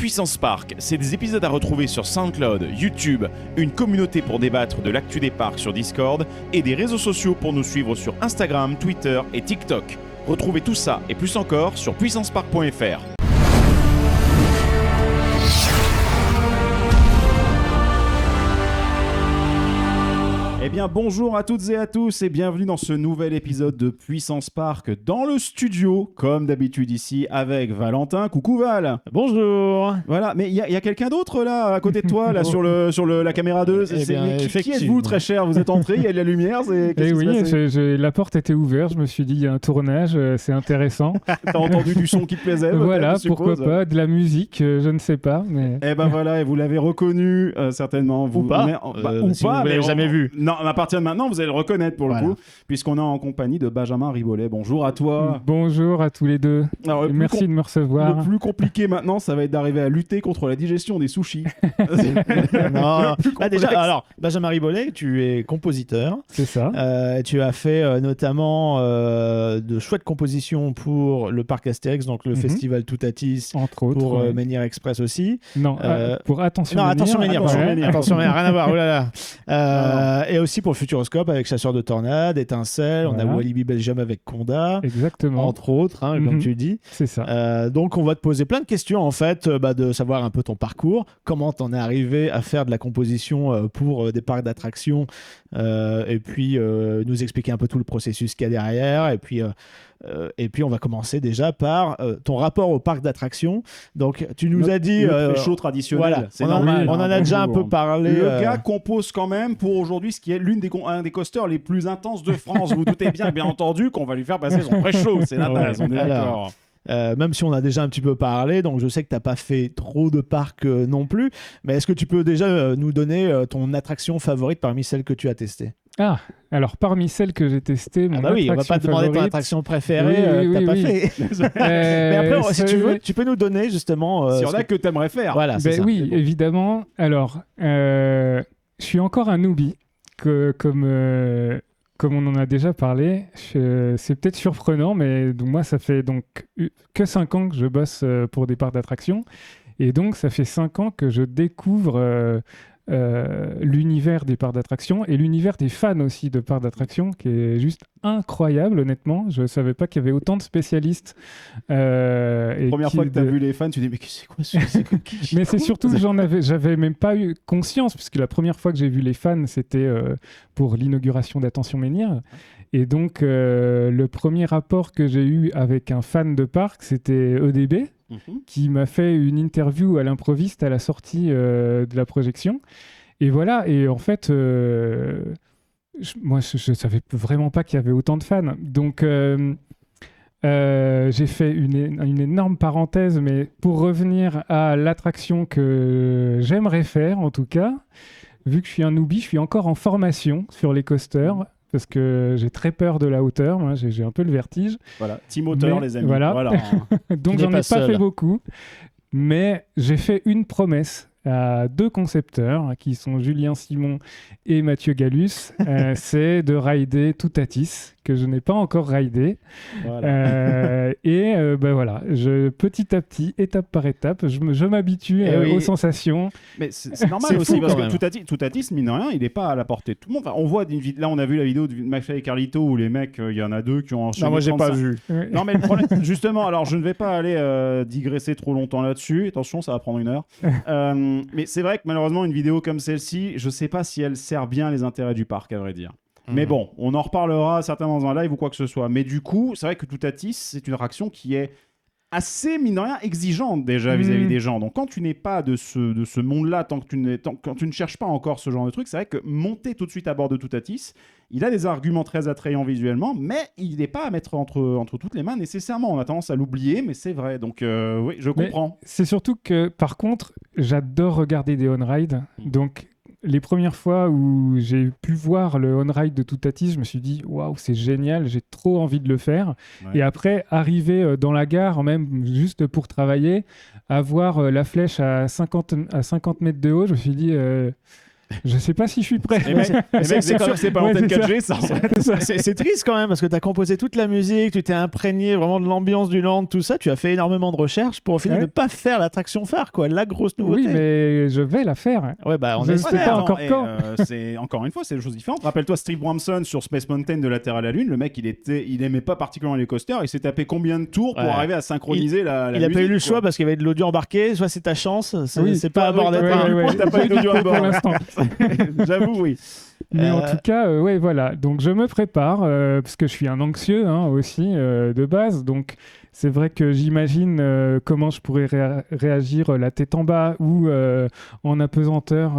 Puissance Park, c'est des épisodes à retrouver sur SoundCloud, YouTube, une communauté pour débattre de l'actu des parcs sur Discord et des réseaux sociaux pour nous suivre sur Instagram, Twitter et TikTok. Retrouvez tout ça et plus encore sur puissancepark.fr. Eh bien, bonjour à toutes et à tous et bienvenue dans ce nouvel épisode de Puissance Park dans le studio, comme d'habitude ici, avec Valentin. Coucou Val. Bonjour. Voilà, mais il y a quelqu'un d'autre là, à côté de toi, là, sur la caméra 2. Qui êtes-vous, très cher? Vous êtes entré, il y a de la lumière. La porte était ouverte, je me suis dit, il y a un tournage, c'est intéressant. T'as entendu du son qui te plaisait? Voilà, pourquoi pas, de la musique, je ne sais pas. Mais... Eh ben voilà, et vous l'avez reconnu, certainement. Ou pas, ou pas, mais jamais vu. Non, à partir de maintenant, vous allez le reconnaître pour le coup, puisqu'on est en compagnie de Benjamin Ribollet. Bonjour à toi. Bonjour à tous les deux. Alors, merci de me recevoir. Le plus compliqué maintenant, ça va être d'arriver à lutter contre la digestion des sushis. Alors, Benjamin Ribollet, tu es compositeur. C'est ça. Tu as fait notamment de chouettes compositions pour le parc Astérix, donc le festival Toutatis, entre autres, pour Menhir Express aussi. Non, pour Attention Menhir. Attention Menhir, rien à voir. Oh là là. Et aussi pour le Futuroscope avec Chasseurs de Tornades, Étincelle, on a Walibi Belgium avec Conda. Exactement. Entre autres, comme tu dis. C'est ça. Donc on va te poser plein de questions en fait, de savoir un peu ton parcours, comment t'en es arrivé à faire de la composition pour des parcs d'attractions, et puis nous expliquer un peu tout le processus qu'il y a derrière, et puis on va commencer déjà par ton rapport au parc d'attractions. Donc tu nous as dit show traditionnel, voilà, c'est normal. On en a déjà un peu parlé. Le gars compose quand même pour aujourd'hui ce qui est un des coasters les plus intenses de France. Vous doutez bien entendu qu'on va lui faire passer son pré-show, c'est la base, on est d'accord. Même si on a déjà un petit peu parlé, donc je sais que tu n'as pas fait trop de parcs non plus, mais est-ce que tu peux déjà nous donner ton attraction favorite parmi celles que tu as testées? Ah, alors parmi celles que j'ai testées, on va pas te demander ton attraction préférée, t'as pas fait. Mais après, si tu veux, tu peux nous donner justement... S'il y en a que tu aimerais faire. Voilà, c'est ça. Oui, évidemment. Alors, je suis encore un newbie, comme on en a déjà parlé. C'est peut-être surprenant, mais donc moi, ça fait donc que 5 ans que je bosse pour des parcs d'attractions. Et donc, ça fait 5 ans que je découvre... l'univers des parcs d'attractions et l'univers des fans aussi de parcs d'attractions qui est juste incroyable, honnêtement. Je ne savais pas qu'il y avait autant de spécialistes. Première fois que tu as vu les fans, tu te dis mais c'est quoi mais c'est surtout que j'avais même pas eu conscience, puisque la première fois que j'ai vu les fans, c'était pour l'inauguration d'Attention Menhir. Et donc, le premier rapport que j'ai eu avec un fan de parc, c'était EDB, qui m'a fait une interview à l'improviste à la sortie de la projection. Et voilà, et en fait, moi, je ne savais vraiment pas qu'il y avait autant de fans. Donc, j'ai fait une énorme parenthèse, mais pour revenir à l'attraction que j'aimerais faire, en tout cas, vu que je suis un newbie, je suis encore en formation sur les coasters. Parce que j'ai très peur de la hauteur, moi j'ai un peu le vertige. Voilà, team hauteur les amis. Voilà. Donc j'en ai pas fait beaucoup, mais j'ai fait une promesse à 2 concepteurs, qui sont Julien Simon et Mathieu Gallus, c'est de rider Toutatis, que je n'ai pas encore ridé. Voilà. Voilà, petit à petit, étape par étape, je m'habitue aux sensations. Mais c'est normal aussi, parce que Toutatis, mine de rien, il n'est pas à la portée de tout le monde. Enfin, on voit là, on a vu la vidéo de McFly et Carlito où les mecs, il y en a 2 qui ont enchaîné. Non, moi, j'ai pas vu. Non, mais le problème, justement, alors je ne vais pas aller digresser trop longtemps là-dessus. Attention, ça va prendre 1 heure. Mais c'est vrai que malheureusement, une vidéo comme celle-ci, je ne sais pas si elle sert bien les intérêts du parc, à vrai dire. Mais bon, on en reparlera certainement dans un live ou quoi que ce soit. Mais du coup, c'est vrai que Toutatis, c'est une attraction qui est assez, mine de rien, exigeante déjà vis-à-vis des gens. Donc quand tu n'es pas de ce monde-là, quand tu ne cherches pas encore ce genre de truc, c'est vrai que monter tout de suite à bord de Toutatis, il a des arguments très attrayants visuellement, mais il n'est pas à mettre entre toutes les mains nécessairement. On a tendance à l'oublier, mais c'est vrai. Donc oui, je comprends. C'est surtout que, par contre, j'adore regarder des on-ride. Donc les premières fois où j'ai pu voir le on-ride de Toutatis, je me suis dit waouh, c'est génial, j'ai trop envie de le faire. Ouais. Et après, arriver dans la gare, même juste pour travailler, à voir la flèche à 50 mètres de haut, je me suis dit Je sais pas si je suis prêt. Les mecs, c'est sûr que c'est pas l'antenne 4G, ça. C'est triste quand même parce que tu as composé toute la musique, tu t'es imprégné vraiment de l'ambiance du land, tout ça. Tu as fait énormément de recherches pour au final ne pas faire l'attraction phare, quoi. La grosse nouveauté. Oui, mais je vais la faire. Ouais, bah on je ne sais pas encore quand. C'est encore une fois, c'est des choses différentes. Rappelle-toi Steve Bramson sur Space Mountain de la Terre à la Lune. Le mec, il aimait pas particulièrement les coasters. Il s'est tapé combien de tours pour arriver à synchroniser la musique. Il a pas eu le choix parce qu'il y avait de l'audio embarqué. Soit c'est ta chance, c'est pas abordé. T'as pas eu d'audio à bord pour l'instant. J'avoue, oui. Mais en tout cas, ouais, voilà. Donc je me prépare parce que je suis un anxieux aussi de base. Donc c'est vrai que j'imagine comment je pourrais réagir la tête en bas ou en apesanteur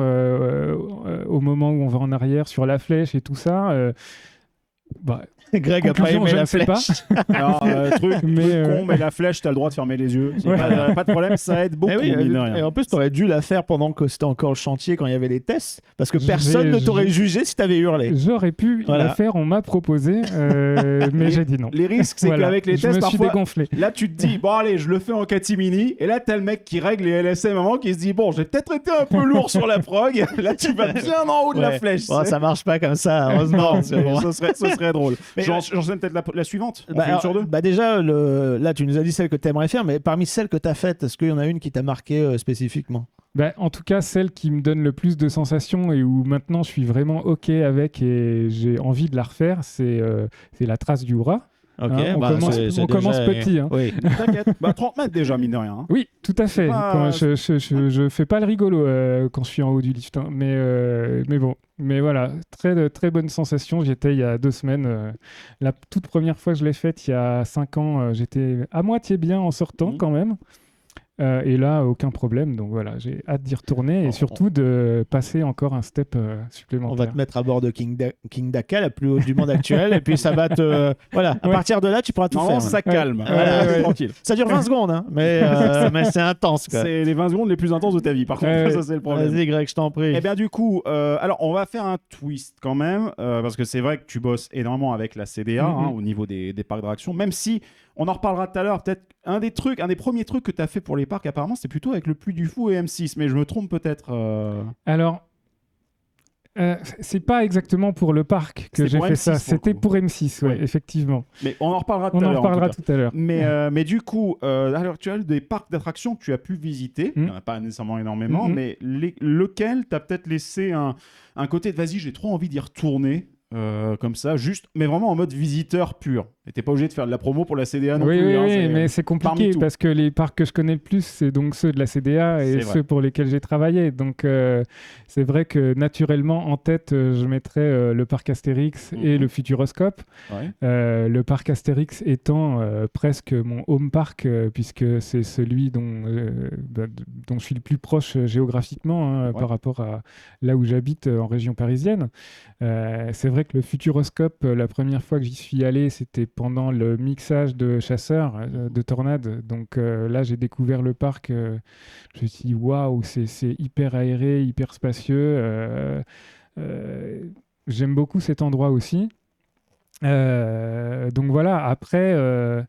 au moment où on va en arrière sur la flèche et tout ça. Greg a pas aimé la flèche. Alors, truc con, mais la flèche, t'as le droit de fermer les yeux. Pas de problème, ça aide beaucoup. Et en plus, t'aurais dû la faire pendant que c'était encore le chantier, quand il y avait les tests, parce que personne ne t'aurait jugé si t'avais hurlé. J'aurais pu la faire, on m'a proposé, mais j'ai dit non. Les risques, c'est qu'avec les tests, parfois, je me suis dégonflé. Là, tu te dis, bon allez, je le fais en catimini, et là, t'as le mec qui règle les LSM à un moment, qui se dit, bon, j'ai peut-être été un peu lourd sur la prog, là, tu vas bien en haut de la flèche. Bon, ça marche pas comme ça, heureusement. Ce serait drôle. J'enchaîne peut-être la suivante. Sur deux. Déjà, là, tu nous as dit celle que tu aimerais faire, mais parmi celles que tu as faites, est-ce qu'il y en a une qui t'a marqué spécifiquement? En tout cas, celle qui me donne le plus de sensations et où maintenant je suis vraiment OK avec et j'ai envie de la refaire, c'est la trace du Hura. Ok, on commence petit. Oui. T'inquiète. 30 mètres déjà, mine de rien. Oui, tout à fait. Je fais pas le rigolo quand je suis en haut du lift. Mais bon. Mais voilà, très, très bonne sensation. J'y étais il y a 2 semaines. La toute première fois que je l'ai faite, il y a 5 ans, j'étais à moitié bien en sortant quand même. Et là, aucun problème. Donc voilà, j'ai hâte d'y retourner et surtout de passer encore un step supplémentaire. On va te mettre à bord de King Daka, la plus haute du monde actuelle, et puis ça va te... Voilà, à partir de là, tu pourras tout faire. Ça calme. Tranquille. Ça dure 20 secondes, hein, mais c'est intense. Quoi. C'est les 20 secondes les plus intenses de ta vie, par contre. Ça, c'est le problème. Vas-y, Greg, je t'en prie. Eh bien, du coup, alors, on va faire un twist quand même, parce que c'est vrai que tu bosses énormément avec la CDA au niveau des parcs d'attractions, même si... On en reparlera tout à l'heure. Peut-être un des premiers trucs que tu as fait pour les parcs, apparemment, c'est plutôt avec le Puy du Fou et M6. Mais je me trompe peut-être. Alors, c'est pas exactement pour le parc que j'ai fait ça. C'était pour M6, ouais, effectivement. Mais on en reparlera tout à l'heure. Mais du coup, à l'heure actuelle, des parcs d'attractions que tu as pu visiter, il n'y en a pas nécessairement énormément, mais lequel t'as peut-être laissé un côté de vas-y, j'ai trop envie d'y retourner. Comme ça, juste, mais vraiment en mode visiteur pur. Et t'es pas obligé de faire de la promo pour la CDA non plus. Oui, mais c'est compliqué parce que les parcs que je connais le plus, c'est donc ceux de la CDA et ceux pour lesquels j'ai travaillé. Donc c'est vrai que naturellement, en tête, je mettrais le parc Astérix et le Futuroscope. Ouais. Le parc Astérix étant presque mon home park, puisque c'est celui dont je suis le plus proche géographiquement par rapport à là où j'habite en région parisienne. C'est vrai que le Futuroscope, la première fois que j'y suis allé, c'était pendant le mixage de Chasseurs, de Tornade. Donc là, j'ai découvert le parc. Je me suis dit, waouh, c'est hyper aéré, hyper spacieux. J'aime beaucoup cet endroit aussi. Donc voilà, après...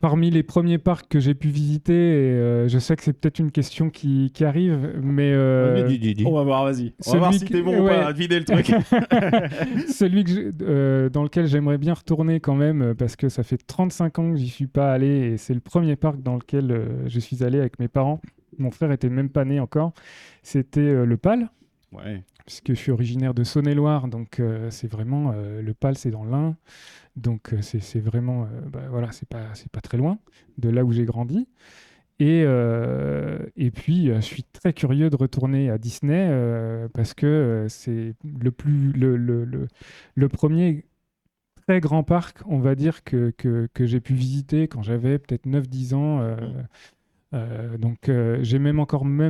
Parmi les premiers parcs que j'ai pu visiter, je sais que c'est peut-être une question qui arrive, mais... On va voir, vas-y. On va voir si t'es bon ou pas à vider le truc. Celui dans lequel j'aimerais bien retourner quand même, parce que ça fait 35 ans que j'y suis pas allé, et c'est le premier parc dans lequel je suis allé avec mes parents. Mon frère était même pas né encore. C'était le PAL. Ouais. Puisque je suis originaire de Saône-et-Loire, donc c'est vraiment... le PAL, c'est dans l'Ain. Donc c'est vraiment, voilà, c'est pas très loin de là où j'ai grandi. Et puis je suis très curieux de retourner à Disney parce que c'est le premier très grand parc, on va dire, que j'ai pu visiter quand j'avais peut-être 9-10 ans. Donc j'ai même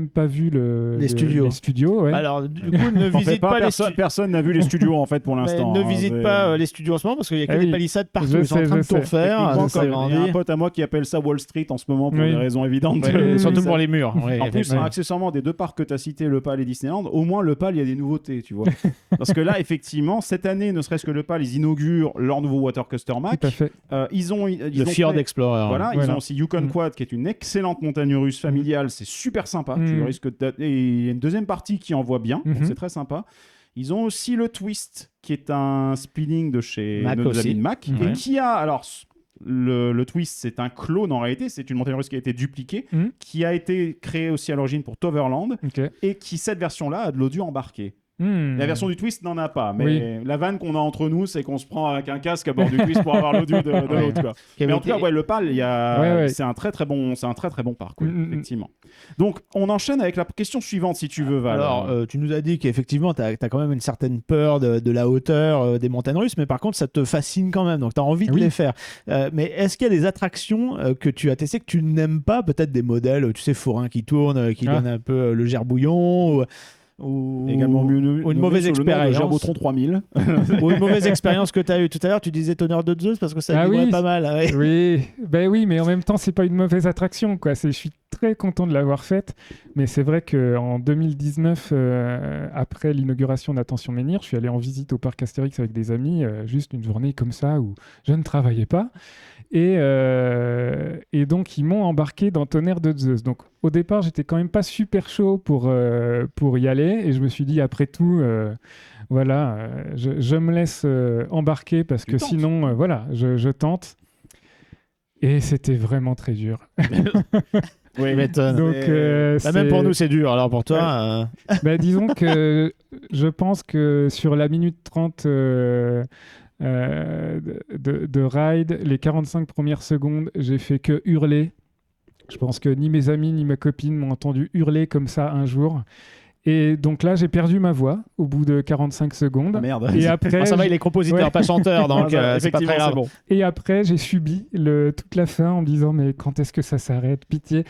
pas vu les studios. Ouais. Alors du coup ne visite pas personne n'a vu les studios en fait pour l'instant. Ne visite pas les studios en ce moment parce qu'il y a que des palissades partout. Ils sont en train de tout refaire. Il y a un pote à moi qui appelle ça Wall Street en ce moment pour des raisons évidentes. Surtout pour les murs. En plus, accessoirement des 2 parcs que tu as cités, le PAL et Disneyland, au moins le PAL il y a des nouveautés, tu vois. Parce que là effectivement cette année, ne serait-ce que le PAL, ils inaugurent leur nouveau Water Coaster Mac. Tout à fait. Ils ont le Fjord Explorer. Voilà, ils ont aussi Yukon Quad qui est une excellente montagne montagnes russes familiales, c'est super sympa. Tu risques et il y a une deuxième partie qui envoie bien, donc c'est très sympa. Ils ont aussi le Twist, qui est un spinning de chez nos amis de Mac, et qui a... Alors, le Twist, c'est un clone en réalité, c'est une montagne russe qui a été dupliquée, qui a été créée aussi à l'origine pour Toverland, et qui, cette version-là, a de l'audio embarqué. La version du Twist n'en a pas, mais la vanne qu'on a entre nous, c'est qu'on se prend avec un casque à bord du Twist pour avoir l'audio de l'autre, quoi. Mais en tout cas, le PAL, c'est un très très bon parcours, effectivement. Donc, on enchaîne avec la question suivante, si tu veux, Val. Alors, tu nous as dit qu'effectivement, tu as quand même une certaine peur de la hauteur des montagnes russes, mais par contre, ça te fascine quand même, donc tu as envie de les faire. Mais est-ce qu'il y a des attractions que tu as testées que tu n'aimes pas, peut-être des modèles, tu sais, forains qui tournent, qui donnent un peu le gerbouillon ou également une mauvaise expérience. Gerbotron 3000. Ou une mauvaise expérience que tu as eue tout à l'heure. Tu disais Tonnerre de Zeus parce que ça vibrait pas mal. Oui, mais en même temps, c'est pas une mauvaise attraction, quoi. Je suis très content de l'avoir faite, mais c'est vrai qu'en 2019, après l'inauguration d'Attention Menhir, je suis allé en visite au parc Astérix avec des amis, juste une journée comme ça où je ne travaillais pas. Et donc, ils m'ont embarqué dans Tonnerre de Zeus. Donc, au départ, j'étais quand même pas super chaud pour y aller. Et je me suis dit, après tout, je me laisse embarquer parce que sinon, je tente. Et c'était vraiment très dur. Oui, m'étonne. Donc, même pour nous, c'est dur. Alors pour toi... disons que je pense que sur la minute 30... de ride, les 45 premières secondes, j'ai fait que hurler. Je pense que ni mes amis ni ma copine m'ont entendu hurler comme ça un jour. Et donc là, j'ai perdu ma voix au bout de 45 secondes. Ah merde. Et après, ça va, il est compositeur, pas chanteur, donc c'est pas très grave. Bon. Et après, j'ai subi toute la fin en me disant mais quand est-ce que ça s'arrête, pitié.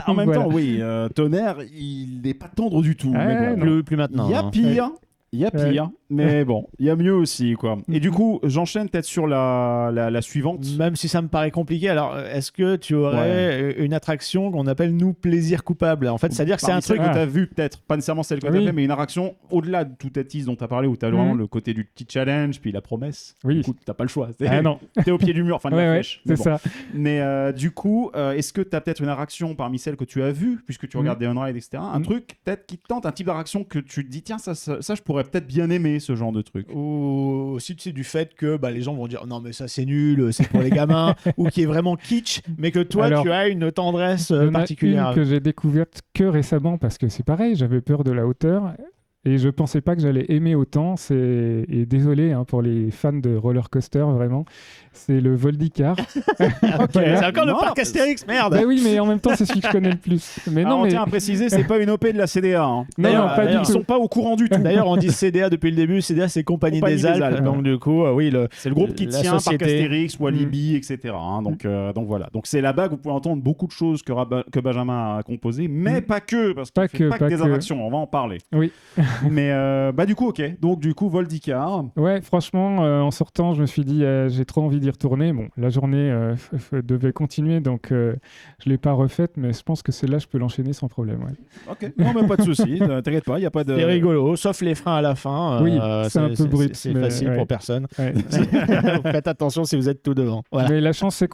En même temps, oui, Tonnerre, il n'est pas tendre du tout. Mais bon, plus maintenant. Il y a pire. Il y a pire, mais bon, il y a mieux aussi, quoi. Et du coup, j'enchaîne peut-être sur la suivante. Même si ça me paraît compliqué, alors est-ce que tu aurais une attraction qu'on appelle nous plaisir coupable? En fait, c'est-à-dire que c'est un truc que tu as vu, peut-être, pas nécessairement celle que tu as fait, mais une attraction au-delà de tout tease dont tu as parlé, où tu as vraiment le côté du petit challenge, puis la promesse. Oui. Du coup, tu n'as pas le choix. Non. Tu es au pied du mur, enfin de la flèche. C'est ça. Mais du coup, est-ce que tu as peut-être une attraction parmi celles que tu as vues, puisque tu regardes des on-ride, etc., un truc peut-être qui te tente, un type d'attraction que tu te dis, tiens, ça je pourrais peut-être bien aimer ce genre de truc. Ou aussi tu sais, du fait que les gens vont dire non mais ça c'est nul, c'est pour les gamins, ou qui est vraiment kitsch, mais que toi tu as une tendresse particulière. Une que j'ai découverte que récemment parce que c'est pareil, j'avais peur de la hauteur. Et je pensais pas que j'allais aimer autant. Et désolé pour les fans de roller coaster, vraiment. C'est le Voldicar. C'est encore le parc Astérix, merde. Oui, mais en même temps, c'est celui que je connais le plus. Mais on tient à préciser, c'est pas une OP de la CDA. Non, pas du tout. Ils sont pas au courant du tout. D'ailleurs, on dit CDA depuis le début. CDA, c'est Compagnie des Alpes. Donc du coup, c'est le groupe qui tient parc Astérix, Walibi, etc. Donc voilà. Donc c'est là-bas que vous pouvez entendre beaucoup de choses que Benjamin a composées, mais pas que, parce qu'il fait pas que des attractions. On va en parler. Oui. Mais du coup, ok. Donc du coup, Voldicar. Ouais, franchement, en sortant, je me suis dit, j'ai trop envie d'y retourner. Bon, la journée devait continuer, donc je l'ai pas refaite, mais je pense que celle-là, je peux l'enchaîner sans problème. Ouais. Ok. Non, mais pas de souci. T'inquiète pas, il y a pas de. C'est rigolo, sauf les freins à la fin. Oui, c'est un peu brut. C'est facile pour personne. Ouais. Faites attention si vous êtes tout devant. Voilà. Mais la chance, c'est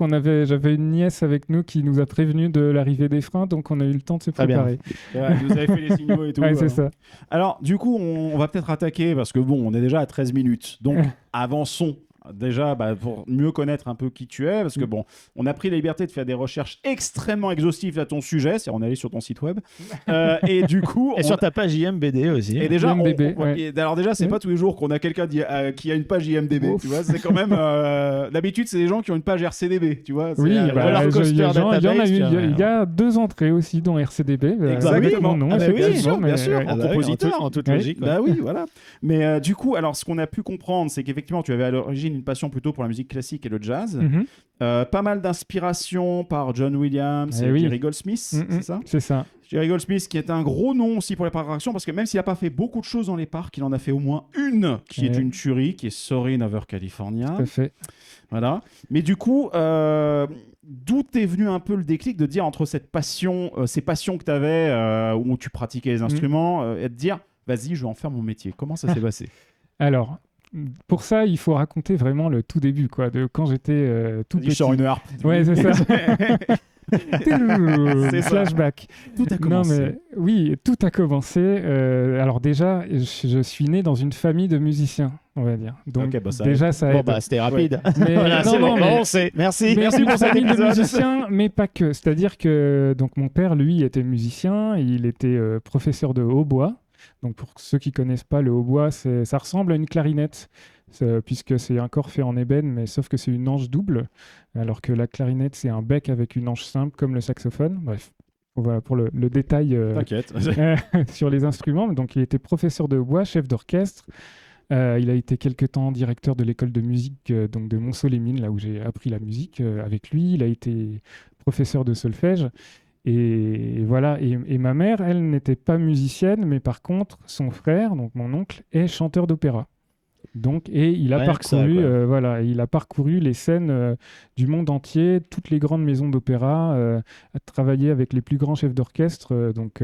j'avais une nièce avec nous qui nous a prévenu de l'arrivée des freins, donc on a eu le temps de se préparer. Vous avez fait les signaux et tout. Ouais, c'est ça. Alors, du coup, on va peut-être attaquer parce que bon, on est déjà à 13 minutes. Donc, avançons. Déjà, pour mieux connaître un peu qui tu es, parce que bon, on a pris la liberté de faire des recherches extrêmement exhaustives à ton sujet, c'est-à-dire on est allé sur ton site web, et du coup... Et sur ta page IMBD aussi. Et déjà, IMDb, alors déjà, c'est pas tous les jours qu'on a quelqu'un qui a une page IMDb, tu vois, c'est quand même... D'habitude, c'est des gens qui ont une page RCDB, tu vois. Oui, il y a 2 entrées aussi dans RCDB. Exactement. Non, bien sûr, en compositeur. En toute logique. Bah oui, voilà. Mais du coup, alors, ce qu'on a pu comprendre, c'est qu'effectivement, tu avais à l'origine une passion plutôt pour la musique classique et le jazz. Pas mal d'inspiration par John Williams et Jerry Goldsmith, c'est ça ? C'est ça. Jerry Goldsmith qui est un gros nom aussi pour les parcs d'attractions parce que même s'il n'a pas fait beaucoup de choses dans les parcs, il en a fait au moins une qui est une tuerie, qui est Soarin' over California. Tout à fait. Voilà. Mais du coup, d'où est venu un peu le déclic de dire entre cette passion, ces passions que tu avais où tu pratiquais les instruments et de dire vas-y, je vais en faire mon métier. Comment ça s'est passé ? Alors, pour ça, il faut raconter vraiment le tout début, quoi, de quand j'étais tout petit. Je sors une harpe. Ouais, c'est ça. Flashback. Tout a commencé. Non, mais oui, tout a commencé. Alors déjà, je suis né dans une famille de musiciens, on va dire. Donc ça déjà, ça Bon, aide. bah, c'était rapide. Mais, Voilà, non, c'est non, bon, mais- on sait. Merci. mais Merci une pour cet famille de épisode. musiciens, mais pas que. C'est-à-dire que donc mon père, lui, était musicien. Il était professeur de hautbois. Donc pour ceux qui connaissent pas le hautbois, ça ressemble à une clarinette, puisque c'est un corps fait en ébène, mais sauf que c'est une anche double, alors que la clarinette c'est un bec avec une anche simple comme le saxophone. Bref, voilà pour le détail T'inquiète. sur les instruments. Donc il était professeur de hautbois, chef d'orchestre. Il a été quelque temps directeur de l'école de musique donc de Montceau-les-Mines, là où j'ai appris la musique avec lui. Il a été professeur de solfège. Et voilà, et ma mère, elle n'était pas musicienne, mais par contre, son frère, donc mon oncle, est chanteur d'opéra. Donc, et il a Rien que ça, parcouru, quoi. voilà, il a parcouru les scènes du monde entier, toutes les grandes maisons d'opéra, a travaillé avec les plus grands chefs d'orchestre. Donc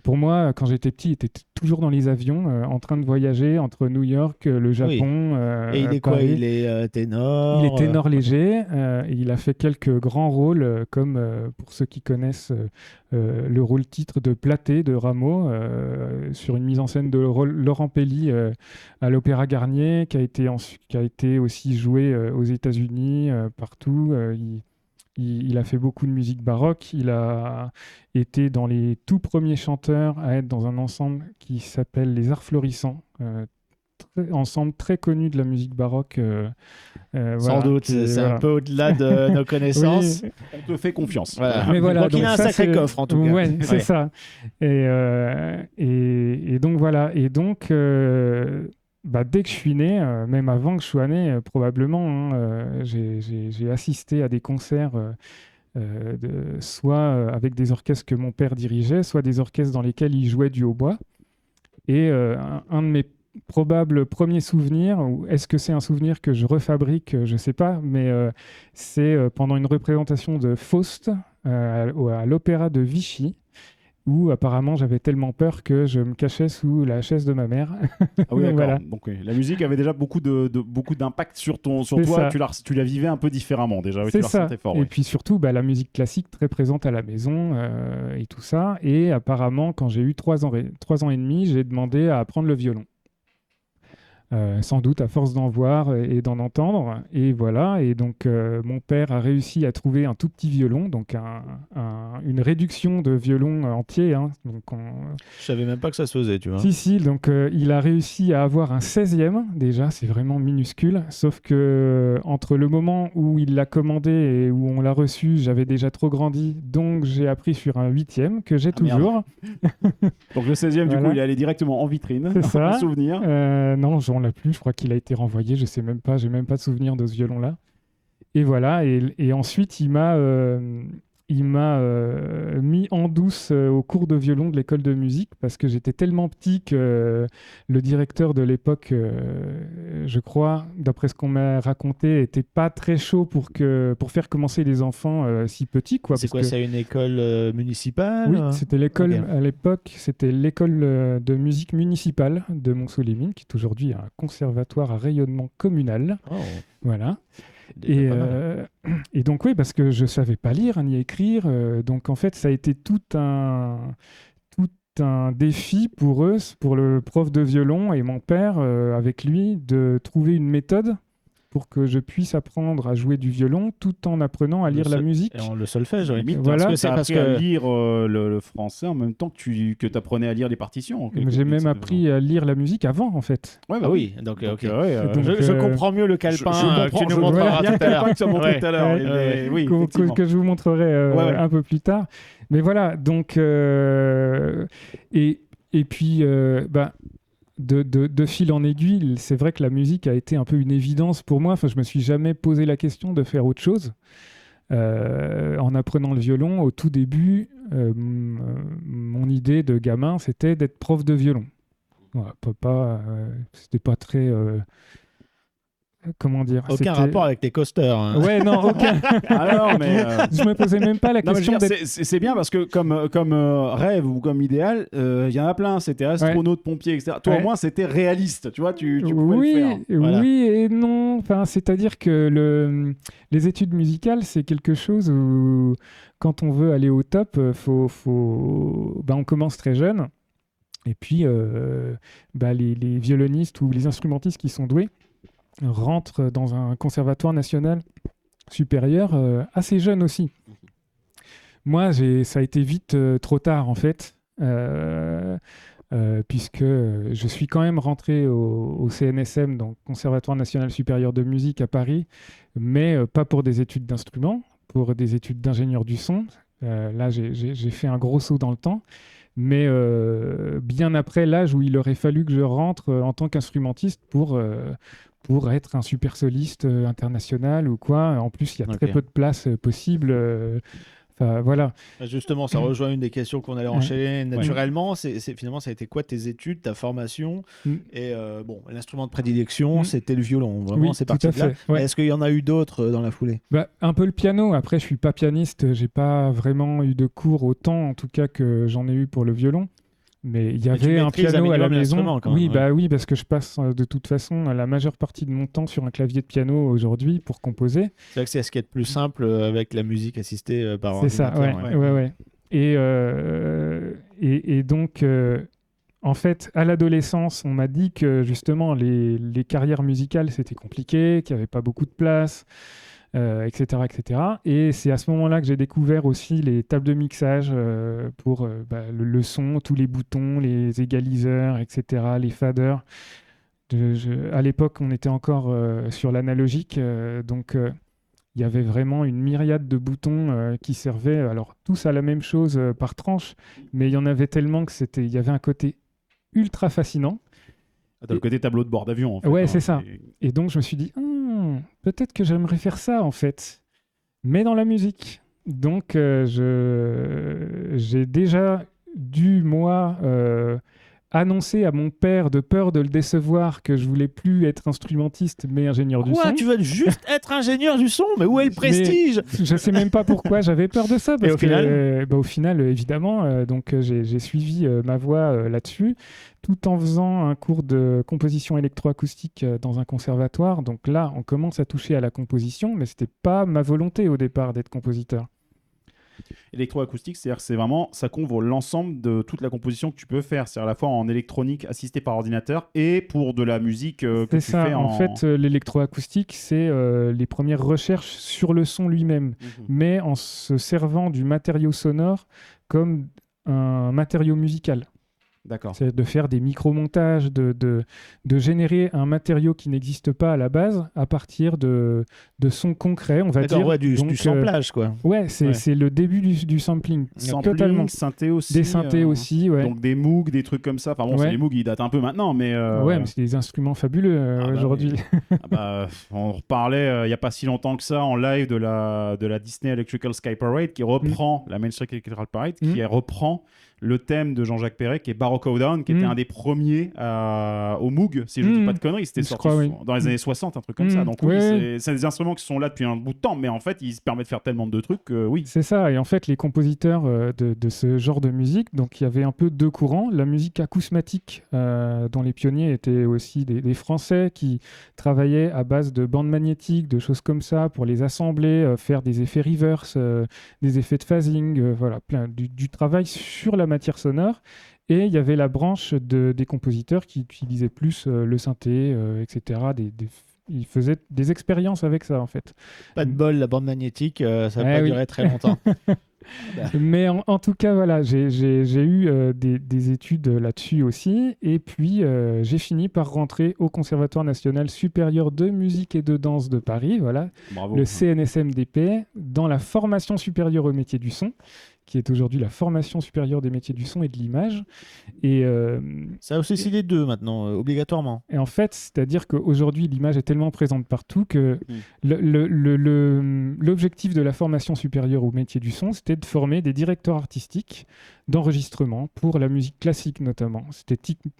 pour moi, quand j'étais petit, il était toujours dans les avions, en train de voyager entre New York, le Japon, Et il est quoi? Paris. Il est ténor. Il est ténor léger. Et il a fait quelques grands rôles, comme pour ceux qui connaissent le rôle titre de Platé de Rameau, sur une mise en scène de Laurent Pelli à l'Opéra Garnier, qui a été aussi joué aux États-Unis, partout. Il a fait beaucoup de musique baroque. Il a été dans les tout premiers chanteurs à être dans un ensemble qui s'appelle les Arts Florissants. Ensemble très connu de la musique baroque. Sans Voilà, doute, c'est voilà. un peu au-delà de nos connaissances. Oui. On te fait confiance. Voilà. Mais voilà, donc il a un ça, sacré c'est- coffre en tout cas. Ouais, c'est Ouais. ça. Et donc voilà. Et donc, dès que je suis né, même avant que je sois né, probablement, hein, j'ai assisté à des concerts, soit avec des orchestres que mon père dirigeait, soit des orchestres dans lesquels il jouait du hautbois. Et un de mes probables premiers souvenirs, ou est-ce que c'est un souvenir que je refabrique, je ne sais pas, mais c'est pendant une représentation de Faust à l'Opéra de Vichy, où apparemment j'avais tellement peur que je me cachais sous la chaise de ma mère. Ah oui, d'accord. Voilà. Donc, oui, la musique avait déjà beaucoup d'impact sur C'est toi. ça. Tu la vivais un peu différemment déjà. Oui, tu C'est la ça. ressentais fort. Et Oui. puis surtout, la musique classique très présente à la maison et tout ça. Et apparemment, quand j'ai eu 3 ans et demi, j'ai demandé à apprendre le violon. Sans doute à force d'en voir et d'en entendre. Et voilà. Et donc, mon père a réussi à trouver un tout petit violon, donc une réduction de violon entier. Hein. Donc, Je savais même pas que ça se faisait, tu vois. Si, donc il a réussi à avoir un 16e, déjà, c'est vraiment minuscule, sauf que entre le moment où il l'a commandé et où on l'a reçu, j'avais déjà trop grandi, donc j'ai appris sur un 8e, que j'ai Ah, merde. toujours. Donc le 16e, du Voilà. coup, il est allé directement en vitrine. C'est ça. Un souvenir. Non, on l'a plus, je crois qu'il a été renvoyé, je sais même pas, j'ai même pas de souvenir de ce violon-là. Et voilà, et ensuite il m'a mis en douce au cours de violon de l'école de musique parce que j'étais tellement petit que le directeur de l'époque, je crois, d'après ce qu'on m'a raconté, était pas très chaud pour faire commencer les enfants si petits, quoi. C'est parce quoi, que- c'est une école municipale? Oui, c'était l'école Ok. à l'époque, c'était l'école de musique municipale de Montceau-les-Mines, qui est aujourd'hui un conservatoire à rayonnement communal. Oh, Voilà. déjà Et, pas mal. et donc oui, parce que je savais pas lire ni écrire, donc en fait ça a été tout un défi pour eux, pour le prof de violon et mon père avec lui, de trouver une méthode pour que je puisse apprendre à jouer du violon tout en apprenant à Le lire la sol- musique. Et le solfège, oui. Limite, Voilà. parce que c'est Parce appris à que- lire le français en même temps que tu apprenais à lire les partitions. en quelque J'ai sorte. même C'est- appris à lire la musique avant en fait. Ouais, Ah oui, donc, Donc, ok. ouais, Donc, Je comprends mieux le calepin que tu nous je montreras comprends bien tout le à l'heure. calepin que tu as montré Ouais. tout à l'heure. Ouais. Mais oui, que, effectivement. que je vous montrerai Ouais. un peu plus tard. Mais voilà, donc et puis de fil en aiguille, c'est vrai que la musique a été un peu une évidence pour moi. Enfin, je me suis jamais posé la question de faire autre chose. En apprenant le violon, au tout début, mon idée de gamin, c'était d'être prof de violon. Voilà, c'était pas très comment dire, aucun rapport avec les coasters. Hein. Ouais, non, aucun. Alors, mais Je me posais même pas la question. C'est bien parce que comme rêve ou comme idéal, il y en a plein. C'était astronaute, pompier, etc. Toi, au moins, c'était réaliste. Tu vois, tu pouvais le faire. Voilà. Oui et non. Enfin, c'est-à-dire que les études musicales, c'est quelque chose où, quand on veut aller au top, on commence très jeune. Et puis, les violonistes ou les instrumentistes qui sont doués rentrent dans un conservatoire national supérieur assez jeune aussi. Moi, ça a été vite trop tard, en fait, puisque je suis quand même rentré au CNSM, donc Conservatoire national supérieur de musique à Paris, mais pas pour des études d'instruments, pour des études d'ingénieur du son. Là, j'ai fait un gros saut dans le temps. Mais bien après l'âge où il aurait fallu que je rentre en tant qu'instrumentiste pour être un super soliste international ou quoi. En plus, il y a très peu de places possibles. Voilà. Justement, ça rejoint une des questions qu'on allait enchaîner naturellement. Finalement, ça a été quoi tes études, ta formation Et l'instrument de prédilection, c'était le violon. Vraiment, c'est parti de là. Ouais. Est-ce qu'il y en a eu d'autres dans la foulée? Un peu le piano. Après, je suis pas pianiste. J'ai pas vraiment eu de cours autant, en tout cas, que j'en ai eu pour le violon. Mais il y avait un piano à la maison. Oui, parce que je passe de toute façon la majeure partie de mon temps sur un clavier de piano aujourd'hui pour composer. C'est vrai que c'est ce qui est le plus simple avec la musique assistée par ordinateur. C'est ça, ouais. Et donc, en fait, à l'adolescence, on m'a dit que justement les carrières musicales c'était compliqué, qu'il n'y avait pas beaucoup de place. Etc. Et c'est à ce moment-là que j'ai découvert aussi les tables de mixage pour le son, tous les boutons, les égaliseurs, etc., les faders. À l'époque, on était encore sur l'analogique, donc il y avait vraiment une myriade de boutons qui servaient, alors tous à la même chose par tranche, mais il y en avait tellement il y avait un côté ultra fascinant. T'as le côté tableau de bord d'avion, en fait. Ouais, c'est ça. Et donc, je me suis dit, peut-être que j'aimerais faire ça, en fait, mais dans la musique. Donc, j'ai déjà dû, moi, annoncer à mon père, de peur de le décevoir, que je voulais plus être instrumentiste, mais ingénieur du son. Tu veux juste être ingénieur du son? Mais où est le prestige? Je sais même pas pourquoi j'avais peur de ça. Parce au final, évidemment, donc j'ai suivi ma voie là-dessus, tout en faisant un cours de composition électroacoustique dans un conservatoire. Donc là, on commence à toucher à la composition, mais c'était pas ma volonté au départ d'être compositeur. Électroacoustique, c'est-à-dire que ça couvre l'ensemble de toute la composition que tu peux faire, c'est-à-dire à la fois en électronique assistée par ordinateur et pour de la musique que tu fais en fait, l'électroacoustique, c'est les premières recherches sur le son lui-même, mais en se servant du matériau sonore comme un matériau musical. D'accord. C'est de faire des micro-montages, de générer un matériau qui n'existe pas à la base à partir de sons concrets, on va dire. Ouais, du samplage, quoi. Ouais, c'est le début du sampling. Totalement. Synthé aussi. Des synthés aussi, ouais. Donc des Moog, des trucs comme ça. Enfin bon, les Moog, ils datent un peu maintenant, mais... Ouais, mais c'est des instruments fabuleux aujourd'hui. On reparlait il n'y a pas si longtemps que ça en live de la Disney Electrical Sky Parade qui reprend la Main Street Electrical Parade, qui reprend le thème de Jean-Jacques Perret, qui est Baroque Hoedown, qui était un des premiers au Moog, si je ne dis pas de conneries. C'était sorti dans les années 60, un truc comme ça. Donc c'est des instruments qui sont là depuis un bout de temps, mais en fait, ils se permettent de faire tellement de trucs que oui. C'est ça, et en fait, les compositeurs de ce genre de musique, donc il y avait un peu deux courants. La musique acousmatique, dont les pionniers étaient aussi des Français qui travaillaient à base de bandes magnétiques, de choses comme ça, pour les assembler, faire des effets reverse, des effets de phasing, voilà, du travail sur la matière sonore. Et il y avait la branche des compositeurs qui utilisaient plus le synthé, etc. Ils faisaient des expériences avec ça, en fait. Pas de bol, la bande magnétique, ça n'a pas duré très longtemps. Mais en tout cas, voilà, j'ai eu des études là-dessus aussi. Et puis, j'ai fini par rentrer au Conservatoire national supérieur de musique et de danse de Paris, voilà, le CNSMDP, dans la formation supérieure au métier du son, qui est aujourd'hui la formation supérieure des métiers du son et de l'image. Et ça a aussi les deux maintenant, obligatoirement. Et en fait, c'est-à-dire qu'aujourd'hui, l'image est tellement présente partout que l'objectif de la formation supérieure au métier du son, c'était de former des directeurs artistiques d'enregistrement pour la musique classique notamment.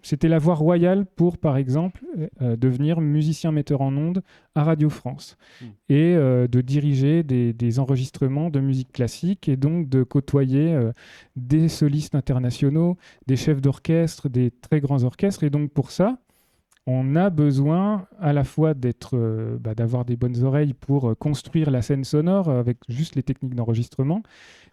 C'était la voie royale pour, par exemple, devenir musicien metteur en ondes à Radio France et de diriger des enregistrements de musique classique et donc de côtoyer des solistes internationaux, des chefs d'orchestre, des très grands orchestres. Et donc pour ça, on a besoin à la fois d'avoir des bonnes oreilles pour construire la scène sonore avec juste les techniques d'enregistrement,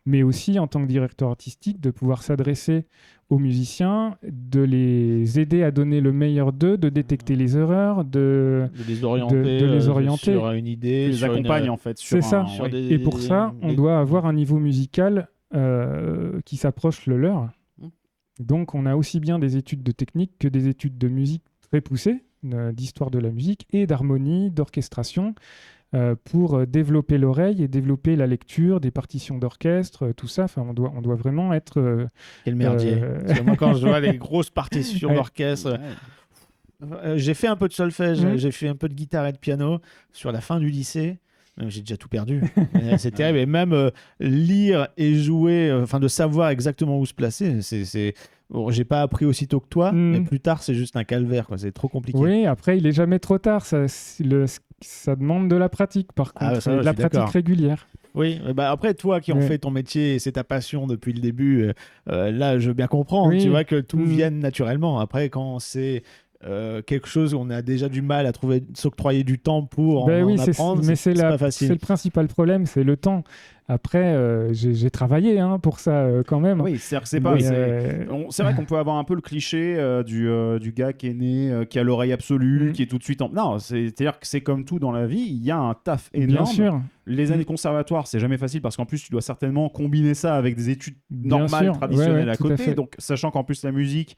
mais aussi en tant que directeur artistique de pouvoir s'adresser aux musiciens, de les aider à donner le meilleur d'eux, de détecter les erreurs, de les orienter sur une idée, les accompagne en fait. C'est ça. Et pour ça, on doit avoir un niveau musical qui s'approche le leur. Donc, on a aussi bien des études de technique que des études de musique très poussées, d'histoire de la musique et d'harmonie, d'orchestration, pour développer l'oreille et développer la lecture des partitions d'orchestre, tout ça. Enfin, on doit vraiment être... Quel merdier. Parce que moi, quand je vois les grosses partitions d'orchestre... j'ai fait un peu de solfège, j'ai fait un peu de guitare et de piano sur la fin du lycée. J'ai déjà tout perdu. C'est terrible. Et même lire et jouer, de savoir exactement où se placer, Bon, j'ai pas appris aussitôt que toi, mais plus tard, c'est juste un calvaire. C'est trop compliqué. Oui, après, il est jamais trop tard. Ça demande de la pratique, par contre. De la pratique régulière. Oui, après, toi qui en fais ton métier et c'est ta passion depuis le début, là, je veux bien comprendre. Tu vois que tout vienne naturellement. Après, quand c'est... quelque chose où on a déjà du mal à s'octroyer du temps pour en apprendre, mais c'est pas facile. C'est le principal problème, c'est le temps. Après, j'ai travaillé pour ça quand même. Oui, c'est vrai qu'on peut avoir un peu le cliché du gars qui est né, qui a l'oreille absolue, qui est tout de suite Non, c'est-à-dire que c'est comme tout dans la vie, il y a un taf énorme. Bien sûr. Les années conservatoires, c'est jamais facile parce qu'en plus, tu dois certainement combiner ça avec des études normales, traditionnelles à côté. Donc, sachant qu'en plus, la musique...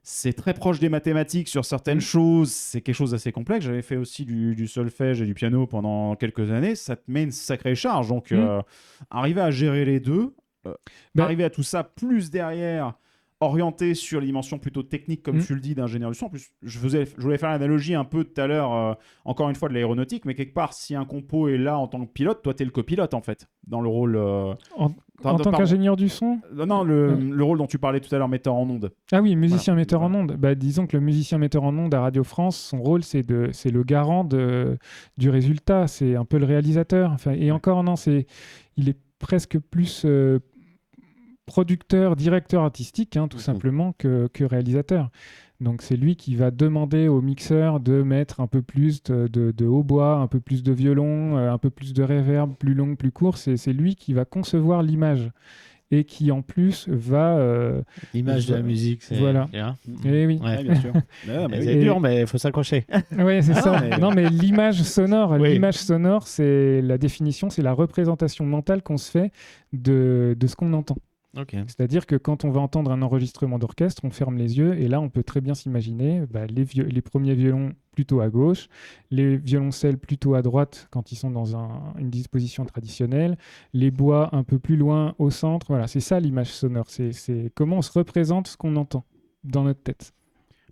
c'est très proche des mathématiques sur certaines choses, c'est quelque chose d'assez complexe. J'avais fait aussi du solfège et du piano pendant quelques années, ça te met une sacrée charge. Donc, arriver à gérer les deux, arriver à tout ça, plus derrière, orienté sur les dimensions plutôt techniques, comme tu le dis, d'ingénieur du son. En plus, je voulais faire l'analogie un peu tout à l'heure, encore une fois, de l'aéronautique, mais quelque part, si un compo est là en tant que pilote, toi, t'es le copilote, en fait, dans le rôle... En tant qu'ingénieur du son ? Non, le rôle dont tu parlais tout à l'heure, metteur en onde. Ah oui, musicien metteur en onde. Disons que le musicien metteur en onde à Radio France, son rôle, c'est le garant du résultat. C'est un peu le réalisateur. Et encore, non, il est presque plus producteur, directeur artistique, tout simplement, que réalisateur. Donc c'est lui qui va demander au mixeur de mettre un peu plus de hautbois, un peu plus de violon, un peu plus de reverb, plus long, plus court. C'est lui qui va concevoir l'image et qui en plus va... l'image de la musique, c'est... Voilà. Et oui. Ouais, bien sûr. C'est dur, mais il faut s'accrocher. Oui, c'est ça. Non, mais l'image sonore, c'est la définition, c'est la représentation mentale qu'on se fait de ce qu'on entend. Okay. C'est-à-dire que quand on va entendre un enregistrement d'orchestre, on ferme les yeux et là, on peut très bien s'imaginer les premiers violons plutôt à gauche, les violoncelles plutôt à droite quand ils sont dans une disposition traditionnelle, les bois un peu plus loin au centre. Voilà, c'est ça l'image sonore. C'est comment on se représente ce qu'on entend dans notre tête.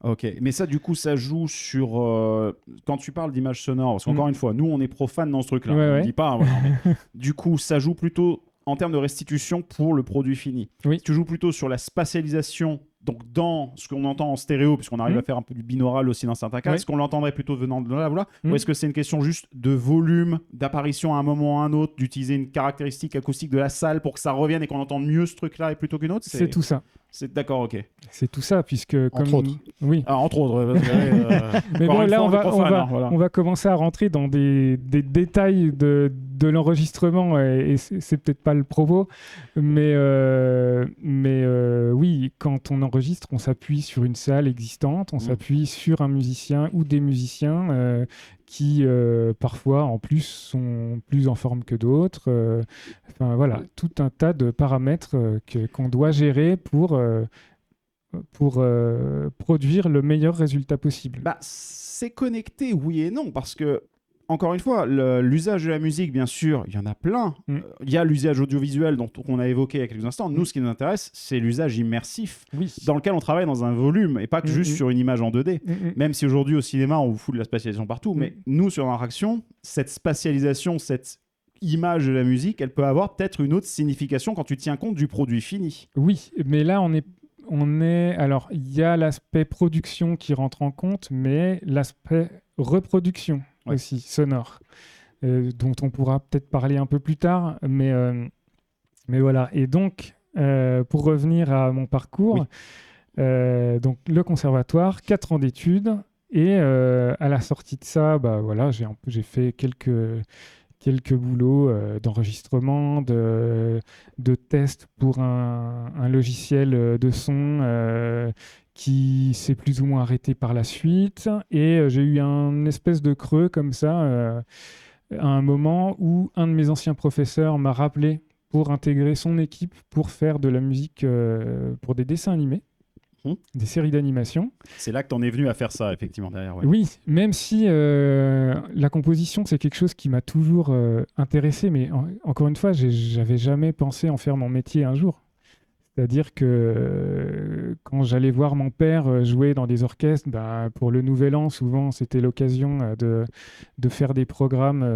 Ok, mais ça, du coup, ça joue sur... quand tu parles d'image sonore, parce qu'encore une fois, nous, on est profanes dans ce truc-là. On ne dit pas... mais, du coup, ça joue plutôt... en termes de restitution pour le produit fini. Oui. Tu joues plutôt sur la spatialisation, donc dans ce qu'on entend en stéréo, puisqu'on arrive à faire un peu du binaural aussi dans certains cas, est-ce qu'on l'entendrait plutôt venant de là, ou est-ce que c'est une question juste de volume, d'apparition à un moment ou à un autre, d'utiliser une caractéristique acoustique de la salle pour que ça revienne et qu'on entende mieux ce truc-là plutôt qu'une autre ? C'est tout ça. D'accord, ok. C'est tout ça, puisque... Entre autres. Oui. Ah, entre autres. Mais bon, là, on va commencer à rentrer dans des détails de l'enregistrement, et c'est peut-être pas le propos, mais oui, quand on enregistre, on s'appuie sur une salle existante, on s'appuie sur un musicien ou des musiciens qui parfois en plus sont plus en forme que d'autres. Enfin voilà, tout un tas de paramètres qu'on doit gérer pour produire le meilleur résultat possible. C'est connecté, oui et non, parce que encore une fois, l'usage de la musique, bien sûr, il y en a plein. Il y a l'usage audiovisuel dont on a évoqué il y a quelques instants. Nous, ce qui nous intéresse, c'est l'usage immersif, dans lequel on travaille dans un volume et pas que juste sur une image en 2D. Même si aujourd'hui, au cinéma, on vous fout de la spatialisation partout. Mais nous, sur l'interaction, cette spatialisation, image de la musique, elle peut avoir peut-être une autre signification quand tu tiens compte du produit fini. Oui, mais là, alors, il y a l'aspect production qui rentre en compte, mais l'aspect reproduction aussi, sonore, dont on pourra peut-être parler un peu plus tard, mais voilà. Et donc, pour revenir à mon parcours, donc le conservatoire, 4 ans d'études, et à la sortie de ça, voilà, j'ai fait quelques boulots d'enregistrement, de tests pour un logiciel de son qui s'est plus ou moins arrêté par la suite. Et j'ai eu un espèce de creux comme ça à un moment où un de mes anciens professeurs m'a rappelé pour intégrer son équipe pour faire de la musique pour des dessins animés. Des séries d'animation. C'est là que tu en es venu à faire ça, effectivement, derrière. Ouais. Oui, même si la composition, c'est quelque chose qui m'a toujours intéressé, mais encore une fois, j'avais jamais pensé en faire mon métier un jour. C'est-à-dire que quand j'allais voir mon père jouer dans des orchestres, pour le Nouvel An, souvent, c'était l'occasion de faire des programmes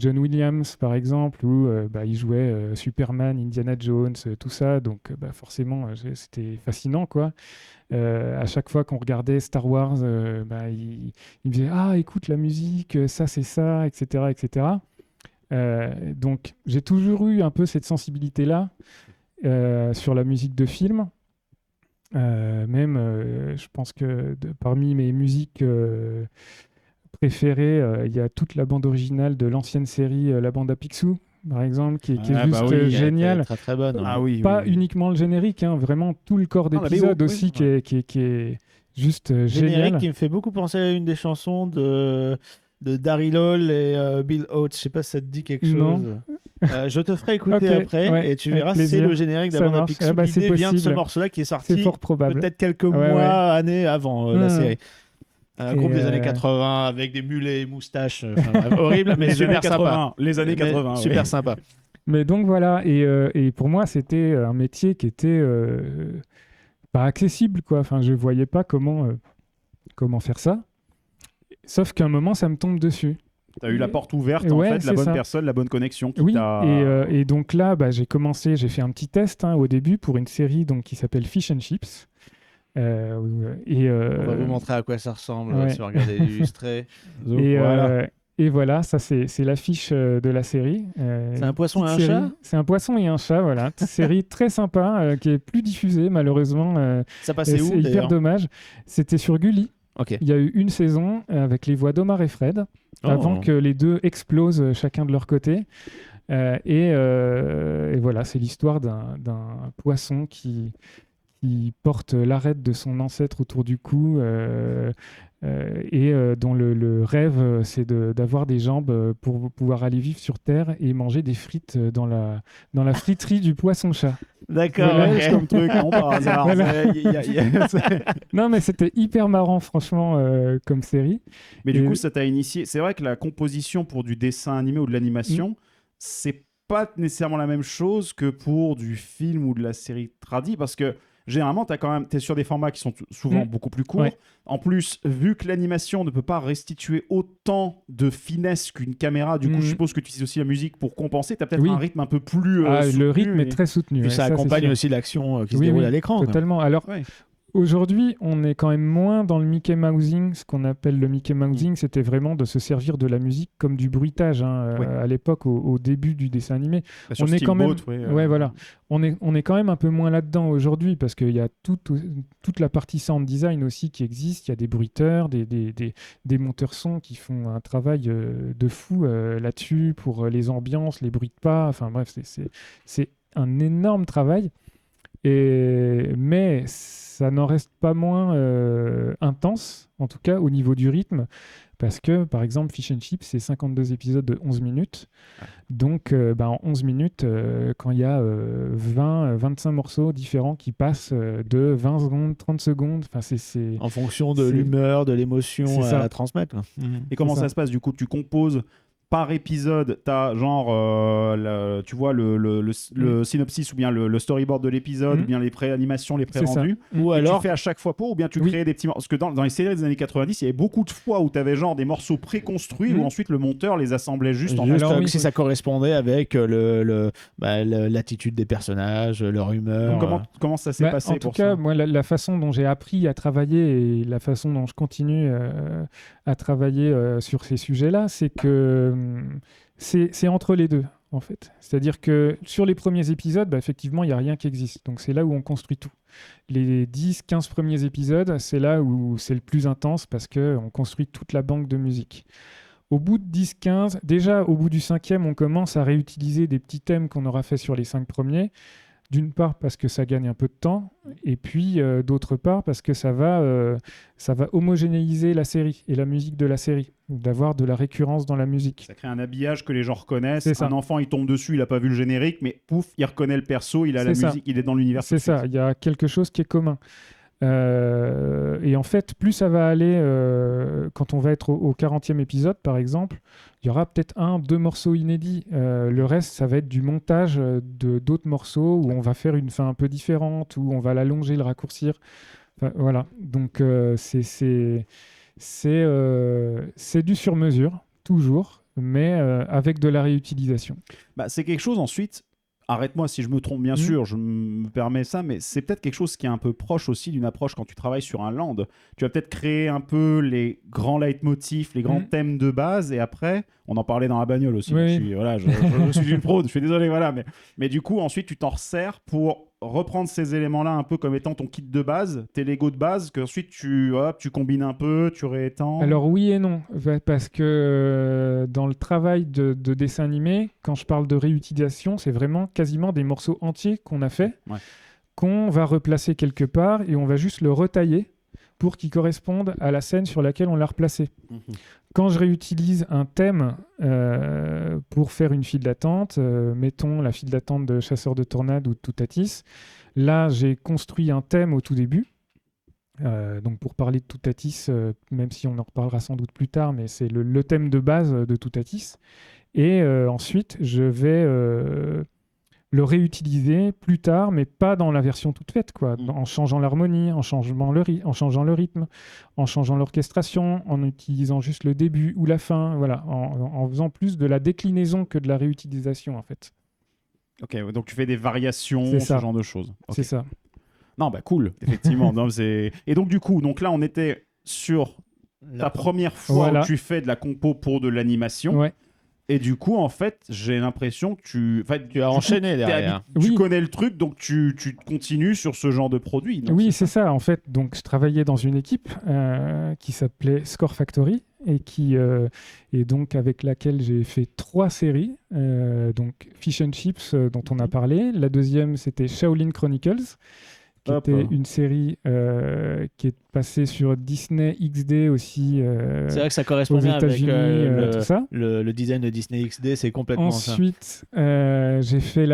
John Williams, par exemple, où il jouait Superman, Indiana Jones, tout ça. Donc, forcément, c'était fascinant, quoi. À chaque fois qu'on regardait Star Wars, il me disait « Ah, écoute la musique, ça, c'est ça, etc. etc. » Donc, j'ai toujours eu un peu cette sensibilité-là sur la musique de film. Je pense que parmi mes musiques préférées, il y a toute la bande originale de l'ancienne série La Bande à Picsou, par exemple, qui est juste géniale. Très très bonne. Pas uniquement le générique, vraiment tout le corps d'épisode aussi qui est juste génial. Générique qui me fait beaucoup penser à une des chansons de Daryl Hall et Bill Oates. Je sais pas si ça te dit quelque chose. Je te ferai écouter après et tu verras, c'est le générique de La Bande à Picsou. L'idée vient de ce morceau-là qui est sorti peut-être quelques mois, années avant la série. Un groupe des années 80 avec des mulets et moustaches, horrible, mais super sympa. Les années 80, super sympa. Mais donc voilà, et pour moi, c'était un métier qui était pas accessible, quoi. Enfin, je voyais pas comment faire ça. Sauf qu'à un moment, ça me tombe dessus. Tu as eu la porte ouverte, en fait, la bonne personne, la bonne connexion. Et donc là, j'ai fait un petit test au début pour une série qui s'appelle Fish and Chips. On va vous montrer à quoi ça ressemble si vous regardez l'illustré. Et voilà, ça c'est l'affiche de la série. C'est un poisson et un chat. C'est un poisson et un chat, voilà. Série très sympa qui est plus diffusée malheureusement. Ça passait où d'ailleurs ? C'est hyper dommage. C'était sur Gulli. Okay. Il y a eu une saison avec les voix d'Omar et Fred avant que les deux explosent chacun de leur côté. Et voilà, c'est l'histoire d'un poisson qui porte l'arête de son ancêtre autour du cou et dont le rêve, c'est d'avoir des jambes pour pouvoir aller vivre sur Terre et manger des frites dans la friterie du poisson-chat. D'accord, voilà, comme truc, par hasard. Non, mais c'était hyper marrant, franchement, comme série. Mais du coup, ça t'a initié. C'est vrai que la composition pour du dessin animé ou de l'animation, c'est pas nécessairement la même chose que pour du film ou de la série tradie, parce que généralement, t'es sur des formats qui sont souvent beaucoup plus courts. Ouais. En plus, vu que l'animation ne peut pas restituer autant de finesse qu'une caméra, du coup, je suppose que tu utilises aussi la musique pour compenser. T'as peut-être un rythme un peu plus soutenu. Le rythme est très soutenu. Puis ça accompagne aussi l'action qui se déroule à l'écran. Totalement. Alors, aujourd'hui, on est quand même moins dans le Mickey Mousing. Ce qu'on appelle le Mickey Mousing, c'était vraiment de se servir de la musique comme du bruitage. À l'époque, au début du dessin animé, on est quand même, voilà, on est quand même un peu moins là-dedans aujourd'hui parce qu'il y a toute la partie sound design aussi qui existe. Il y a des bruiteurs, des monteurs son qui font un travail de fou là-dessus pour les ambiances, les bruits de pas. Enfin bref, c'est un énorme travail. Mais ça n'en reste pas moins intense, en tout cas au niveau du rythme, parce que par exemple Fish and Chips, c'est 52 épisodes de 11 minutes. Donc en 11 minutes, quand il y a 25 morceaux différents qui passent de 20 secondes, 30 secondes, c'est... En fonction de l'humeur, de l'émotion à transmettre. Et comment ça se passe ? Du coup, tu composes par épisode, t'as genre, tu vois, le synopsis ou bien le storyboard de l'épisode, ou bien les pré-animations, les pré-rendus. Ou alors, tu fais à chaque fois ou bien tu crées des petits morceaux. Parce que dans les séries des années 90, il y avait beaucoup de fois où t'avais genre des morceaux préconstruits où ensuite le monteur les assemblait juste en si ça correspondait avec l'attitude des personnages, leur humeur. Donc, comment ça s'est passé en tout cas, moi, la façon dont j'ai appris à travailler et la façon dont je continue à travailler sur ces sujets-là, c'est que c'est entre les deux, en fait. C'est-à-dire que sur les premiers épisodes, effectivement, il n'y a rien qui existe. Donc c'est là où on construit tout. Les 10-15 premiers épisodes, c'est là où c'est le plus intense parce qu'on construit toute la banque de musique. Au bout de 10-15, déjà au bout du 5e, on commence à réutiliser des petits thèmes qu'on aura fait sur les 5 premiers. D'une part parce que ça gagne un peu de temps, et puis d'autre part parce que ça va homogénéiser la série et la musique de la série, d'avoir de la récurrence dans la musique. Ça crée un habillage que les gens reconnaissent. Un enfant, il tombe dessus, il n'a pas vu le générique, mais pouf, il reconnaît le perso, il a la musique, il est dans l'univers. C'est ça, il y a quelque chose qui est commun. Et en fait, plus ça va aller, quand on va être au 40e épisode, par exemple, il y aura peut-être 1-2 morceaux inédits. Le reste, ça va être du montage d'autres morceaux où on va faire une fin un peu différente, où on va l'allonger, le raccourcir. Enfin, voilà. Donc, c'est du sur-mesure, toujours, mais avec de la réutilisation. C'est quelque chose ensuite... Arrête-moi si je me trompe, bien sûr, je me permets ça, mais c'est peut-être quelque chose qui est un peu proche aussi d'une approche quand tu travailles sur un land. Tu vas peut-être créer un peu les grands leitmotifs, les grands thèmes de base, et après, on en parlait dans la bagnole aussi. Oui. Je suis une pro, je suis désolé, voilà. Mais du coup, ensuite, tu t'en resserres pour reprendre ces éléments-là un peu comme étant ton kit de base, tes Lego de base, qu'ensuite tu combines un peu, tu réétends. Alors oui et non, parce que dans le travail de dessin animé, quand je parle de réutilisation, c'est vraiment quasiment des morceaux entiers qu'on a fait, qu'on va replacer quelque part et on va juste le retailler pour qu'il corresponde à la scène sur laquelle on l'a replacé. Quand je réutilise un thème pour faire une file d'attente, mettons la file d'attente de Chasseurs de Tornades ou de Toutatis, là j'ai construit un thème au tout début. Donc pour parler de Toutatis, même si on en reparlera sans doute plus tard, mais c'est le thème de base de Toutatis. Et ensuite, je vais le réutiliser plus tard, mais pas dans la version toute faite, quoi. En changeant l'harmonie, en changeant le rythme, en changeant l'orchestration, en utilisant juste le début ou la fin, voilà, en faisant plus de la déclinaison que de la réutilisation, en fait. Ok, donc tu fais des variations, ce genre de choses. Okay. C'est ça. Non, cool, effectivement. Et donc du coup, là on était sur ta première fois où tu fais de la compo pour de l'animation. Ouais. Et du coup, en fait, j'ai l'impression que tu as enchaîné derrière. Tu connais le truc, donc tu continues sur ce genre de produit. Non, c'est ça. En fait, donc, je travaillais dans une équipe qui s'appelait Score Factory et donc avec laquelle j'ai fait 3 séries. Donc Fish and Chips, dont on a parlé. La deuxième, c'était Shaolin Chronicles, qui était une série qui est passée sur Disney XD aussi. C'est vrai que ça correspondait avec tout ça. Le design de Disney XD, c'est complètement Ensuite, j'ai fait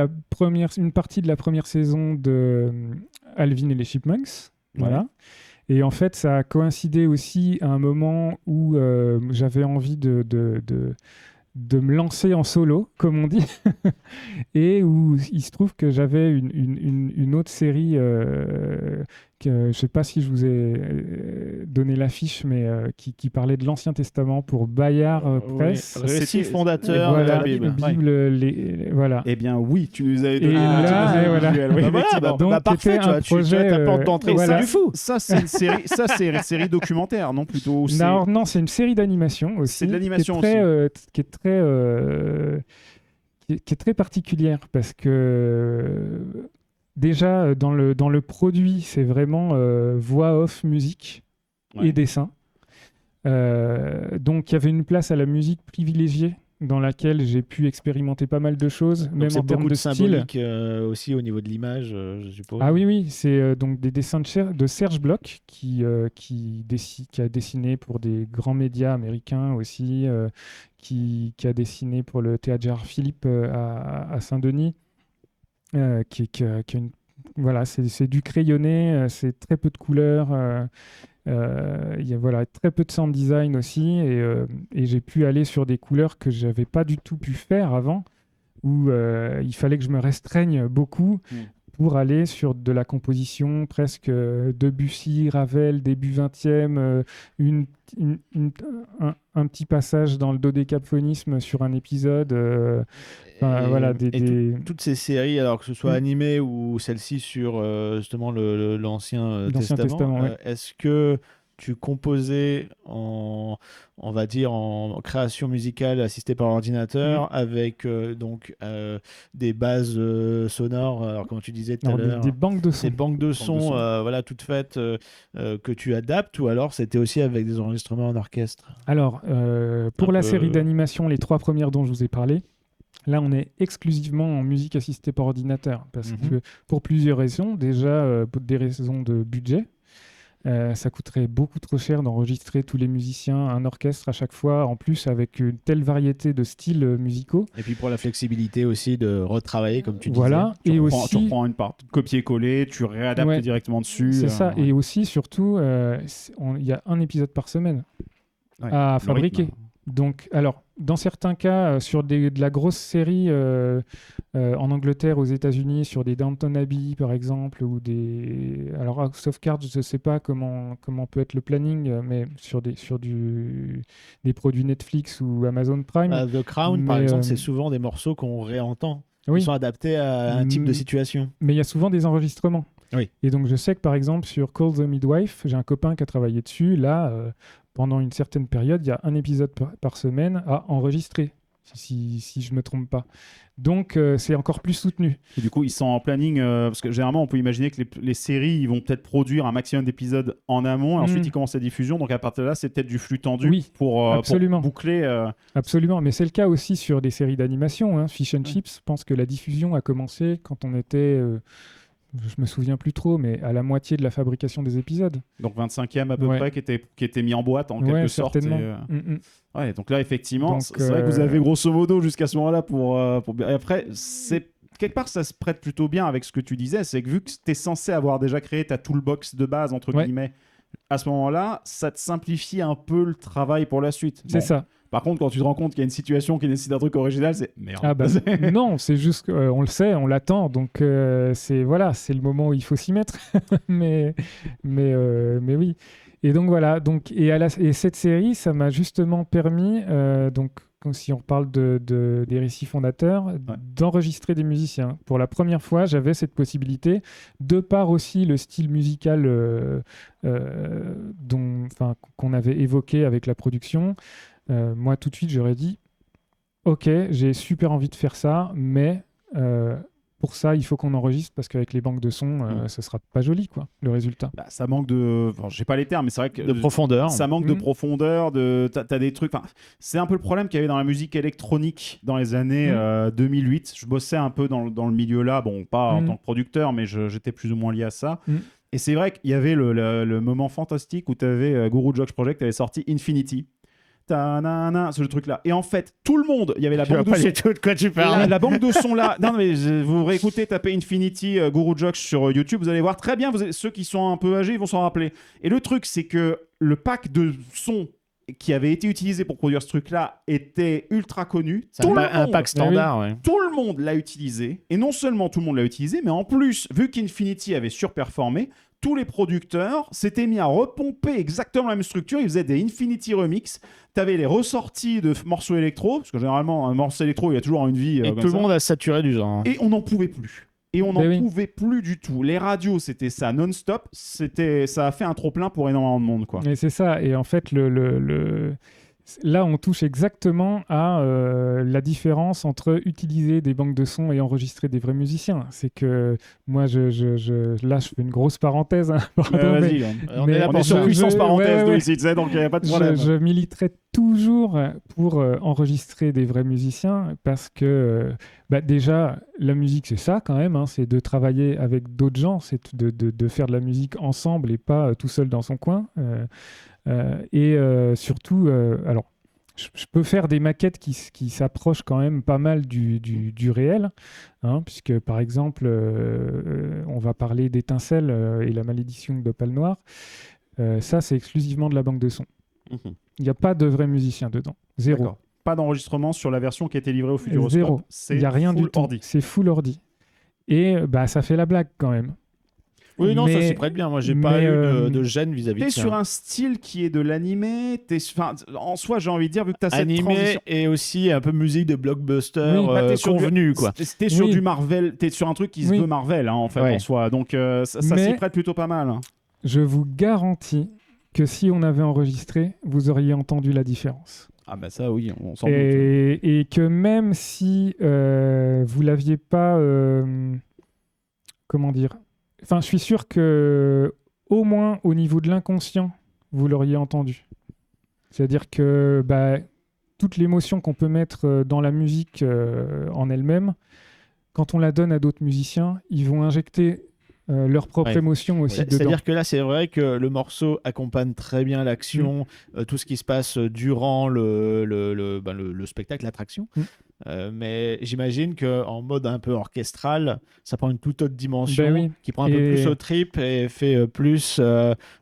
une partie de la première saison de Alvin et les Chipmunks. Voilà. Et en fait, ça a coïncidé aussi à un moment où j'avais envie de me lancer en solo, comme on dit, et où il se trouve que j'avais une autre série que je ne sais pas si je vous ai donné l'affiche, mais qui parlait de l'Ancien Testament pour Bayard Presse. Récit fondateur de la Bible. Voilà. Eh bien oui, tu nous avais donné donc parfait, tu as ta porte d'entrée, c'est du fou. Ça, c'est une série documentaire, non plutôt Non, c'est une série d'animation aussi. C'est de l'animation qui est très particulière parce que déjà dans le produit, c'est vraiment voix off, musique et dessin. Donc il y avait une place à la musique privilégiée dans laquelle j'ai pu expérimenter pas mal de choses, donc même en termes de symbolique aussi au niveau de l'image, je suppose. Ah oui, c'est donc des dessins de Serge Bloch qui a dessiné pour des grands médias américains aussi, qui a dessiné pour le Théâtre Gérard Philippe à Saint-Denis, qui a une... Voilà, c'est du crayonné, c'est très peu de couleurs. Il y a voilà, très peu de sound design aussi, et j'ai pu aller sur des couleurs que j'avais pas du tout pu faire avant, où il fallait que je me restreigne beaucoup pour aller sur de la composition presque Debussy, Ravel, début 20e, un petit passage dans le dodécaphonisme sur un épisode. Voilà, toutes ces séries, alors que ce soit animées ou celle-ci sur justement l'Ancien Testament, ouais. Est-ce que tu composais on va dire en création musicale assistée par ordinateur avec donc des bases sonores, alors comme tu disais tout à l'heure, des banques de sons, des banques de sons, voilà, toutes faites que tu adaptes, ou alors c'était aussi avec des enregistrements en orchestre? Alors pour la série d'animation, les 3 premières dont je vous ai parlé, là on est exclusivement en musique assistée par ordinateur, parce que pour plusieurs raisons. Déjà pour des raisons de budget. Ça coûterait beaucoup trop cher d'enregistrer tous les musiciens, un orchestre à chaque fois, en plus avec une telle variété de styles musicaux. Et puis pour la flexibilité aussi de retravailler, comme tu disais. Voilà, tu reprends une part, copier-coller, tu réadaptes directement dessus. C'est ça, et aussi, surtout, il y a un épisode par semaine à fabriquer. Donc, alors, dans certains cas, sur de la grosse série en Angleterre, aux États-Unis, sur des Downton Abbey par exemple, ou des. Alors, House of Cards, je ne sais pas comment peut être le planning, mais sur des produits Netflix ou Amazon Prime. The Crown, par exemple, c'est souvent des morceaux qu'on réentend. Ils sont adaptés à un type de situation. Mais il y a souvent des enregistrements. Oui. Et donc, je sais que par exemple, sur Call the Midwife, j'ai un copain qui a travaillé dessus. Là, pendant une certaine période, il y a un épisode par semaine à enregistrer, si je ne me trompe pas. Donc, c'est encore plus soutenu. Et du coup, ils sont en planning, parce que généralement, on peut imaginer que les séries, ils vont peut-être produire un maximum d'épisodes en amont, et ensuite, ils commencent la diffusion. Donc, à partir de là, c'est peut-être du flux tendu pour boucler. Absolument, mais c'est le cas aussi sur des séries d'animation. Fish and Chips, je pense que la diffusion a commencé quand on était... je me souviens plus trop, mais à la moitié de la fabrication des épisodes. Donc 25e à peu près, qui était mis en boîte en quelque sorte. Ouais, donc là, effectivement, c'est vrai que vous avez grosso modo jusqu'à ce moment-là pour... Et après, quelque part, ça se prête plutôt bien avec ce que tu disais, c'est que vu que tu es censé avoir déjà créé ta toolbox de base, entre guillemets, à ce moment-là, ça te simplifie un peu le travail pour la suite. C'est ça. Par contre, quand tu te rends compte qu'il y a une situation qui nécessite un truc original, c'est merde. Ah bah, non, c'est juste qu'on le sait, on l'attend, donc c'est le moment où il faut s'y mettre. mais oui. Et donc voilà, et cette série, ça m'a justement permis, donc si on parle des récits fondateurs, d'enregistrer des musiciens. Pour la première fois, j'avais cette possibilité, de par aussi le style musical qu'on avait évoqué avec la production. Moi, tout de suite, j'aurais dit ok, j'ai super envie de faire ça, mais pour ça, il faut qu'on enregistre, parce qu'avec les banques de sons, ça sera pas joli, quoi, le résultat. Bah, ça manque de... Enfin, j'ai pas les termes, mais c'est vrai que... De profondeur. Ça manque de profondeur, t'as des trucs... Enfin, c'est un peu le problème qu'il y avait dans la musique électronique dans les années 2008. Je bossais un peu dans le milieu là, bon, pas en tant que producteur, mais j'étais plus ou moins lié à ça. Et c'est vrai qu'il y avait le moment fantastique où t'avais Guru Jox Project avait sorti Infinity. C'est le truc là. Et en fait, tout le monde, il y avait la banque de son. Tout de quoi tu parles. La banque de son là. Non, mais vous réécoutez, tapez Infinity Guru Jox sur YouTube, vous allez voir très bien. Ceux qui sont un peu âgés, ils vont s'en rappeler. Et le truc, c'est que le pack de son qui avait été utilisé pour produire ce truc-là était ultra connu. C'est un pack standard, ouais. Tout le monde l'a utilisé. Et non seulement tout le monde l'a utilisé, mais en plus, vu qu'Infinity avait surperformé, tous les producteurs s'étaient mis à repomper exactement la même structure. Ils faisaient des Infinity Remix. Tu avais les ressorties de morceaux électro, parce que généralement, un morceau électro, il y a toujours une vie. Et tout le monde a saturé du genre. Et on n'en pouvait plus. Et on n'en pouvait plus du tout. Les radios, c'était ça non-stop. Ça a fait un trop-plein pour énormément de monde, quoi. Et c'est ça. Et en fait, là, on touche exactement à la différence entre utiliser des banques de sons et enregistrer des vrais musiciens. C'est que moi, là, je fais une grosse parenthèse. Pardon, vas-y, on est sur puissance parenthèse, nous, ici, donc il n'y a pas de problème. Je militerai toujours pour enregistrer des vrais musiciens, parce que déjà, la musique, c'est ça quand même. C'est de travailler avec d'autres gens, c'est de faire de la musique ensemble et pas tout seul dans son coin. Surtout, alors, je peux faire des maquettes qui s'approchent quand même pas mal du réel, puisque par exemple, on va parler d'Étincelle et la malédiction d'Opale Noire. Ça, c'est exclusivement de la banque de son. Mhm. Il n'y a pas de vrais musiciens dedans. Zéro. D'accord. Pas d'enregistrement sur la version qui a été livrée au Futuroscope. Zéro. Il n'y a rien full du tout. ordi. C'est full ordi. Et ça fait la blague quand même. Oui, non, ça Mais- s'y prête bien. Moi, j'ai pas eu de gêne vis-à-vis de T'es ça. sur un style qui est de l'animé. En soi, j'ai envie de dire, vu que t'as cette Animé transition. et aussi un peu musique de blockbuster Oui, Bah, t'es sur convenu, quoi. T'es sur Oui. du Marvel, t'es sur un truc qui se Oui. veut Marvel, hein, en fait, Ouais. en soi. Donc, ça s'y Mais- prête plutôt pas mal. Hein. Je vous garantis que si on avait enregistré, vous auriez entendu la différence. Ah bah ça, oui, on s'en doute. Et que même si vous l'aviez pas, comment dire, enfin, je suis sûr que au moins au niveau de l'inconscient, vous l'auriez entendu. C'est-à-dire que toute l'émotion qu'on peut mettre dans la musique en elle-même, quand on la donne à d'autres musiciens, ils vont injecter leur propre Ouais. émotion aussi dedans. C'est-à-dire que là, c'est vrai que le morceau accompagne très bien l'action, tout ce qui se passe durant le spectacle, l'attraction. Mais j'imagine qu'en mode un peu orchestral, ça prend une toute autre dimension, Ben oui. qui prend un peu Et- plus au trip et fait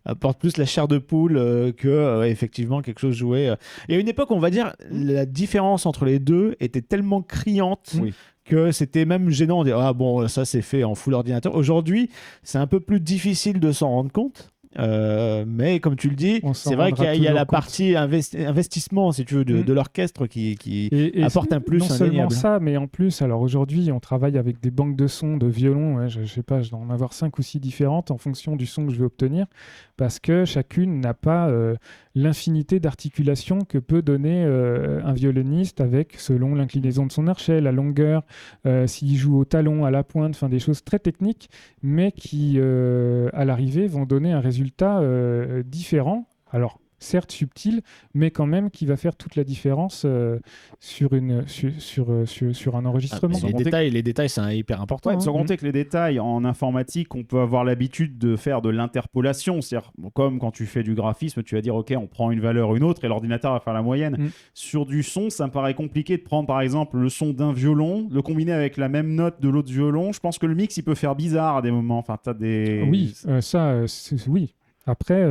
apporte plus la chair de poule que effectivement quelque chose joué. Il y a une époque, on va dire, la différence entre les deux était tellement criante. Oui. Que c'était même gênant de dire ah bon, ça c'est fait en full ordinateur. Aujourd'hui, c'est un peu plus difficile de s'en rendre compte. Mais comme tu le dis, On s'en c'est vrai rendra qu'il y a la toujours compte. partie investissement, si tu veux, de l'orchestre qui Et apporte un plus non seulement indéniable. ça, mais en plus, alors aujourd'hui, on travaille avec des banques de sons, de violons. Ouais, je sais pas, je dois en avoir 5 ou 6 différentes en fonction du son que je vais obtenir, parce que chacune n'a pas l'infinité d'articulations que peut donner un violoniste avec, selon l'inclinaison de son archet, la longueur, s'il joue au talon, à la pointe, enfin des choses très techniques, mais qui, à l'arrivée, vont donner un résultat différent. Alors, certes subtil, mais quand même qui va faire toute la différence sur un enregistrement. Les détails, c'est hyper important. Ouais, sans hein. compter que les détails en informatique, on peut avoir l'habitude de faire de l'interpolation. C'est-à-dire, comme quand tu fais du graphisme, tu vas dire, OK, on prend une valeur, une autre, et l'ordinateur va faire la moyenne. Sur du son, ça me paraît compliqué de prendre, par exemple, le son d'un violon, le combiner avec la même note de l'autre violon. Je pense que le mix, il peut faire bizarre à des moments. Enfin, t'as des... Oui, oui. Après,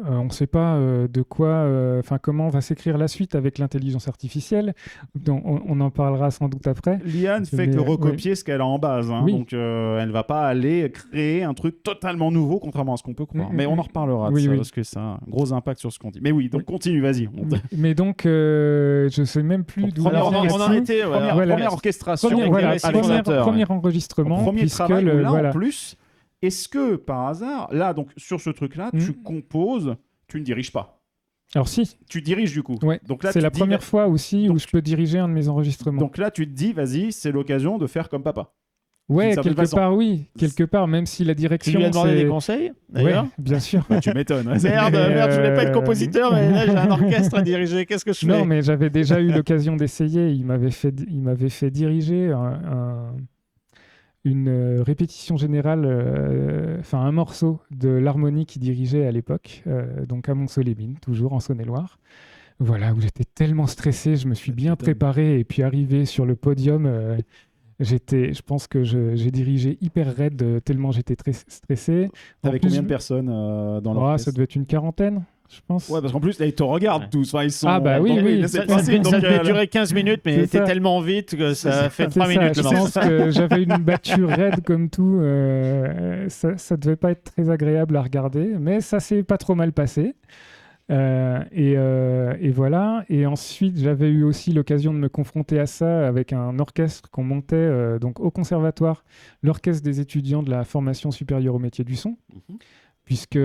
on ne sait pas de quoi, comment va s'écrire la suite avec l'intelligence artificielle. Donc, on en parlera sans doute après. L'IA ne fait que recopier ce qu'elle a en base. Hein. Oui. Donc, elle ne va pas aller créer un truc totalement nouveau, contrairement à ce qu'on peut croire. Mais on en reparlera de ça, parce que ça a un gros impact sur ce qu'on dit. Mais oui, donc continue, vas-y. Mais donc, je ne sais même plus d'où on en était. Première orchestration. Premier enregistrement. Premier travail. là, en plus, est-ce que, par hasard, là, donc sur ce truc-là, tu composes, tu ne diriges pas? Alors si. Tu diriges du coup. Ouais. Donc là, c'est la première fois aussi où je peux diriger un de mes enregistrements. Donc là, tu te dis, vas-y, c'est l'occasion de faire comme papa. Ouais, quelque part, oui. Quelque part, même si la direction. Tu lui as demandé des conseils, d'ailleurs? Ouais, bien sûr. Bah, tu m'étonnes. Merde, je voulais pas être compositeur, mais là, j'ai un orchestre à diriger. Qu'est-ce que je fais? Non, mais j'avais déjà eu l'occasion d'essayer. Il m'avait fait diriger une répétition générale, enfin un morceau de l'harmonie qu'il dirigeait à l'époque, donc à Mont-Soleil-Mines, toujours en Saône-et-Loire. Voilà, où j'étais tellement stressé, je me suis bien préparé et puis arrivé sur le podium, je pense que j'ai dirigé hyper raide tellement j'étais très stressé. T'avais combien de personnes dans l'orchestre? Ça devait être une quarantaine. Je pense. Ouais, parce qu'en plus, là, ils te regardent tous. Enfin, ils sont... Ah, bah oui. Ça devait durer 15 minutes, mais t'es tellement vite que ça fait 3 minutes. Je pense que j'avais une battue raide comme tout. Ça devait pas être très agréable à regarder, mais ça s'est pas trop mal passé. Et voilà. Et ensuite, j'avais eu aussi l'occasion de me confronter à ça avec un orchestre qu'on montait donc au conservatoire, l'orchestre des étudiants de la formation supérieure au métier du son. Puisque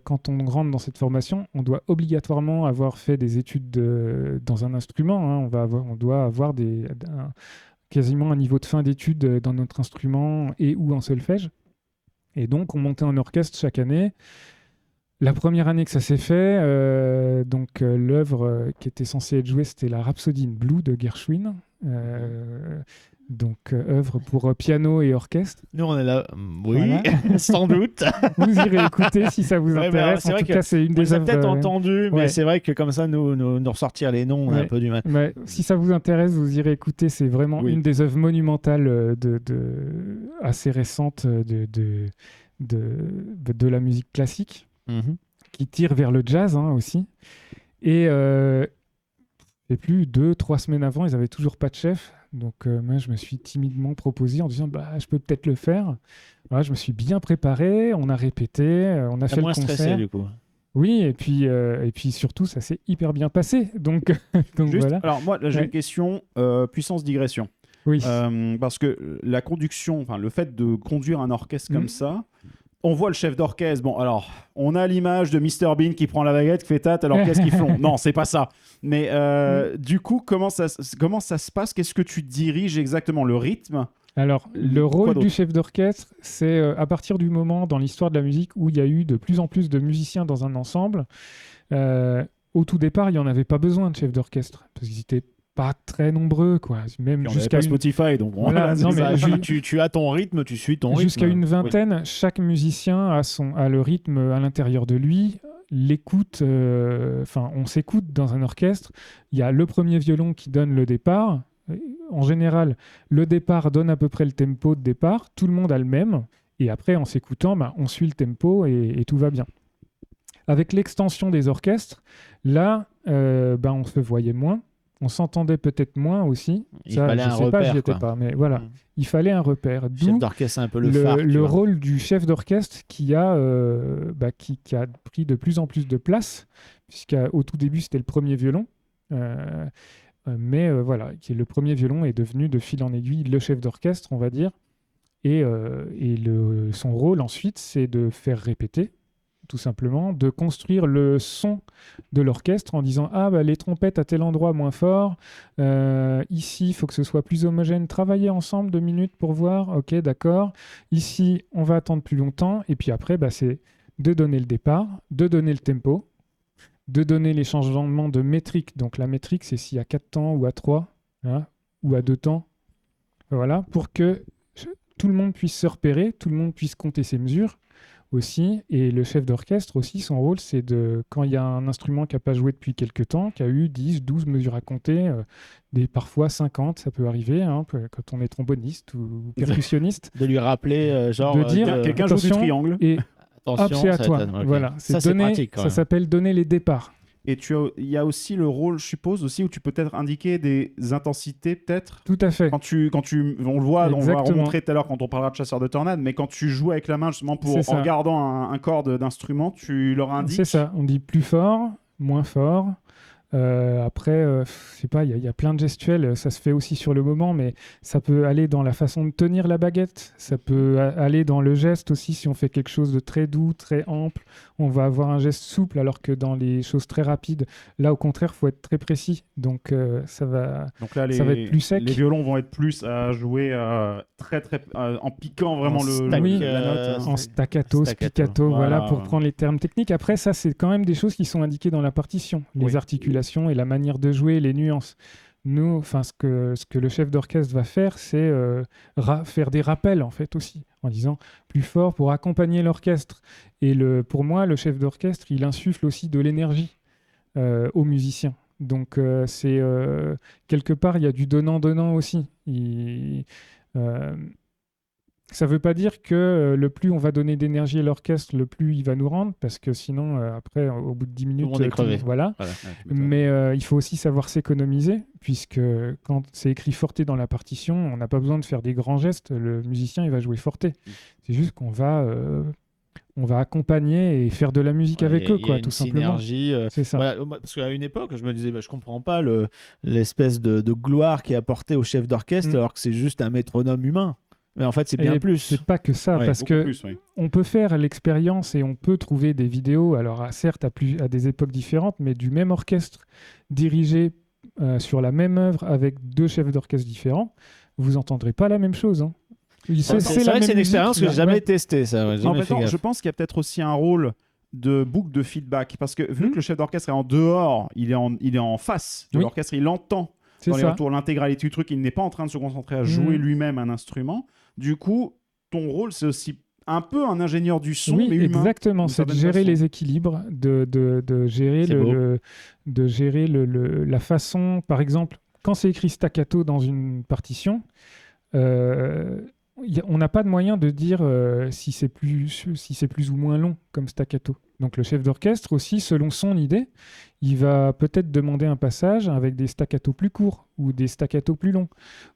quand on rentre dans cette formation, on doit obligatoirement avoir fait des études dans un instrument. Hein. On doit avoir quasiment un niveau de fin d'études dans notre instrument et ou en solfège. Et donc, on montait un orchestre chaque année. La première année que ça s'est fait, l'œuvre qui était censée être jouée, c'était la Rhapsody in Blue de Gershwin. Œuvre pour piano et orchestre. Nous, on est là, oui, voilà. Sans doute. Vous irez écouter si ça vous intéresse. En tout cas, c'est une des œuvres. Peut-être entendu, mais c'est vrai que comme ça, nous ressortir les noms, on a un peu du mal. Mais si ça vous intéresse, vous irez écouter. C'est vraiment une des œuvres monumentales assez récentes de la musique classique. qui tire vers le jazz aussi. Et plus 2-3 semaines avant, ils n'avaient toujours pas de chef. Donc moi, je me suis timidement proposé en disant je peux peut-être le faire. Voilà, je me suis bien préparé, on a répété, on a fait le concert. Stressé du coup. Oui, et puis surtout, ça s'est hyper bien passé. Donc voilà. Alors moi, là, j'ai une question, puissance digression. Oui. Parce que la conduction, enfin le fait de conduire un orchestre comme ça, on voit le chef d'orchestre. Bon, alors, on a l'image de Mr Bean qui prend la baguette, qui fait tate, alors qu'est-ce qu'ils font ? Non, c'est pas ça. Mais du coup, comment ça se passe ? Qu'est-ce que tu diriges exactement ? Le rythme ? Alors, le rôle du chef d'orchestre, c'est à partir du moment dans l'histoire de la musique où il y a eu de plus en plus de musiciens dans un ensemble. Au tout départ, il n'y en avait pas besoin de chef d'orchestre, parce qu'ils n'étaient pas très nombreux, quoi. Même jusqu'à Spotify, donc voilà, non, mais tu as ton rythme, tu suis ton rythme. Jusqu'à une vingtaine, chaque musicien a le rythme à l'intérieur de lui. L'écoute, on s'écoute dans un orchestre. Il y a le premier violon qui donne le départ. En général, le départ donne à peu près le tempo de départ. Tout le monde a le même. Et après, en s'écoutant, on suit le tempo et tout va bien. Avec l'extension des orchestres, là, on se voyait moins. On s'entendait peut-être moins aussi. Il fallait un repère. J'y étais pas, mais voilà. Il fallait un repère. Le chef d'orchestre, c'est un peu le phare. Le rôle du chef d'orchestre qui a pris de plus en plus de place, puisqu'au tout début, c'était le premier violon. Mais qui est le premier violon est devenu de fil en aiguille le chef d'orchestre, on va dire. Et son rôle ensuite, c'est de faire répéter, tout simplement, de construire le son de l'orchestre en disant les trompettes à tel endroit moins fort, ici il faut que ce soit plus homogène, travailler ensemble 2 minutes pour voir, ok d'accord, ici on va attendre plus longtemps, et puis après c'est de donner le départ, de donner le tempo, de donner les changements de métrique. Donc la métrique, c'est s'il y a 4 temps ou à 3, ou à 2 temps, voilà, pour que tout le monde puisse se repérer, tout le monde puisse compter ses mesures aussi. Et le chef d'orchestre aussi, son rôle, c'est de, quand il y a un instrument qui n'a pas joué depuis quelques temps, qui a eu 10, 12 mesures à compter, parfois 50, ça peut arriver, quand on est tromboniste ou percussionniste. De lui rappeler, de dire, quelqu'un joue du triangle. Et attention, c'est à toi. Okay. Voilà, c'est pratique. Ça s'appelle donner les départs. Et il y a aussi le rôle, je suppose, aussi où tu peux peut-être indiquer des intensités, peut-être. Tout à fait. On le voit, on va remontrer tout à l'heure quand on parlera de chasseur de tornades, mais quand tu joues avec la main, justement, en regardant un corps d'instrument, tu leur indiques. C'est ça, on dit plus fort, moins fort. Après, je sais pas, il y a plein de gestuels, ça se fait aussi sur le moment, mais ça peut aller dans la façon de tenir la baguette, ça peut aller dans le geste aussi. Si on fait quelque chose de très doux, très ample, on va avoir un geste souple, alors que dans les choses très rapides, là au contraire, il faut être très précis, donc ça va être plus sec. Les violons vont être plus à jouer très très en piquant vraiment la note. En staccato, spiccato, voilà, pour prendre les termes techniques. Après, ça c'est quand même des choses qui sont indiquées dans la partition, les articulations et la manière de jouer, les nuances. Nous, ce que le chef d'orchestre va faire, c'est faire des rappels en fait aussi, en disant plus fort pour accompagner l'orchestre. Et pour moi, le chef d'orchestre, il insuffle aussi de l'énergie aux musiciens. Donc c'est quelque part, il y a du donnant-donnant aussi. Ça ne veut pas dire que le plus on va donner d'énergie à l'orchestre, le plus il va nous rendre, parce que sinon, après, au bout de 10 minutes, on est crevé. Voilà. Mais il faut aussi savoir s'économiser, puisque quand c'est écrit forte dans la partition, on n'a pas besoin de faire des grands gestes. Le musicien, il va jouer forte. C'est juste qu'on va accompagner et faire de la musique avec eux, quoi, tout simplement. C'est ça. Voilà, parce qu'à une époque, je me disais, je comprends pas l'espèce de gloire qui est apportée au chef d'orchestre, alors que c'est juste un métronome humain. Mais en fait, c'est bien plus. C'est pas que ça, parce que on peut faire l'expérience et on peut trouver des vidéos, alors certes à des époques différentes, mais du même orchestre dirigé sur la même œuvre avec 2 chefs d'orchestre différents, vous entendrez pas la même chose. C'est vrai que c'est une expérience que j'ai jamais testée, ça. Je pense qu'il y a peut-être aussi un rôle de boucle de feedback, parce que vu que le chef d'orchestre est en dehors, il est en face de l'orchestre, il entend dans les retours l'intégralité du truc, il n'est pas en train de se concentrer à jouer lui-même un instrument. Du coup, ton rôle, c'est aussi un peu un ingénieur du son, mais humain. Exactement, c'est de gérer les équilibres, de gérer la façon. Par exemple, quand c'est écrit staccato dans une partition, on n'a pas de moyen de dire si c'est plus ou moins long comme staccato. Donc le chef d'orchestre aussi, selon son idée, il va peut-être demander un passage avec des staccatos plus courts ou des staccatos plus longs.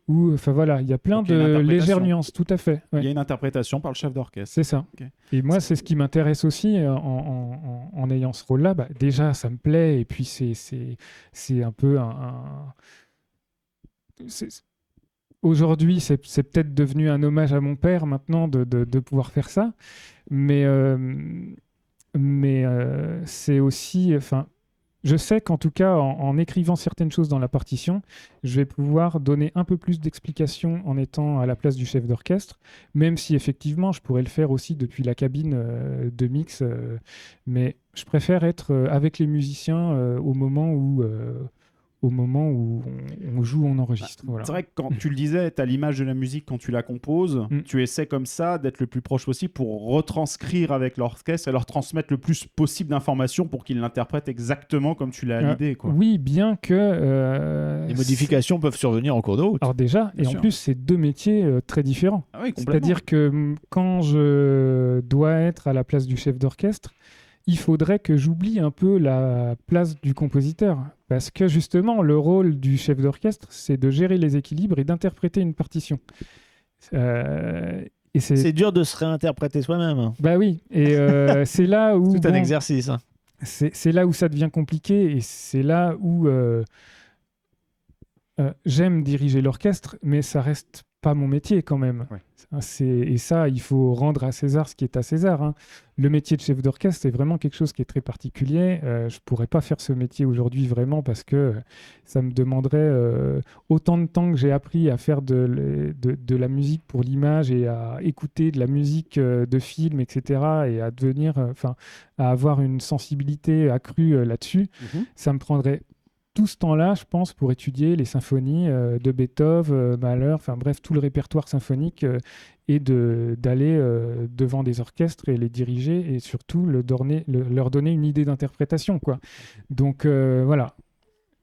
Enfin voilà, il y a plein de légères nuances, tout à fait. Ouais. Il y a une interprétation par le chef d'orchestre. C'est ça. Okay. Et moi, c'est ce qui m'intéresse aussi en ayant ce rôle-là. Bah, déjà, ça me plaît, et puis c'est un peu Aujourd'hui, c'est peut-être devenu un hommage à mon père maintenant de pouvoir faire ça, mais c'est aussi, enfin, je sais qu'en tout cas, en écrivant certaines choses dans la partition, je vais pouvoir donner un peu plus d'explications en étant à la place du chef d'orchestre, même si effectivement, je pourrais le faire aussi depuis la cabine de mix, mais je préfère être avec les musiciens au moment où on joue, on enregistre. Voilà. C'est vrai que quand tu le disais, tu as l'image de la musique quand tu la composes, tu essaies comme ça d'être le plus proche possible pour retranscrire avec l'orchestre et leur transmettre le plus possible d'informations pour qu'ils l'interprètent exactement comme tu l'as à l'idée. Quoi. Oui, bien que... les modifications peuvent survenir en cours de route. Alors déjà, bien sûr. En plus, c'est deux métiers très différents. Ah oui, c'est-à-dire que quand je dois être à la place du chef d'orchestre, il faudrait que j'oublie un peu la place du compositeur. Parce que justement, le rôle du chef d'orchestre, c'est de gérer les équilibres et d'interpréter une partition. Et c'est dur de se réinterpréter soi-même. Bah oui, et c'est là où... Tout un exercice. Hein. C'est là où ça devient compliqué, et c'est là où j'aime diriger l'orchestre, mais ça reste pas mon métier quand même. Ouais. Et ça, il faut rendre à César ce qui est à César. Hein. Le métier de chef d'orchestre, c'est vraiment quelque chose qui est très particulier. Je pourrais pas faire ce métier aujourd'hui vraiment parce que ça me demanderait autant de temps que j'ai appris à faire de la musique pour l'image et à écouter de la musique de film, etc. et à devenir, à avoir une sensibilité accrue là-dessus. Ça me prendrait tout ce temps-là, je pense, pour étudier les symphonies de Beethoven, Mahler, enfin bref, tout le répertoire symphonique et d'aller devant des orchestres et les diriger et surtout leur donner une idée d'interprétation, quoi. Donc voilà,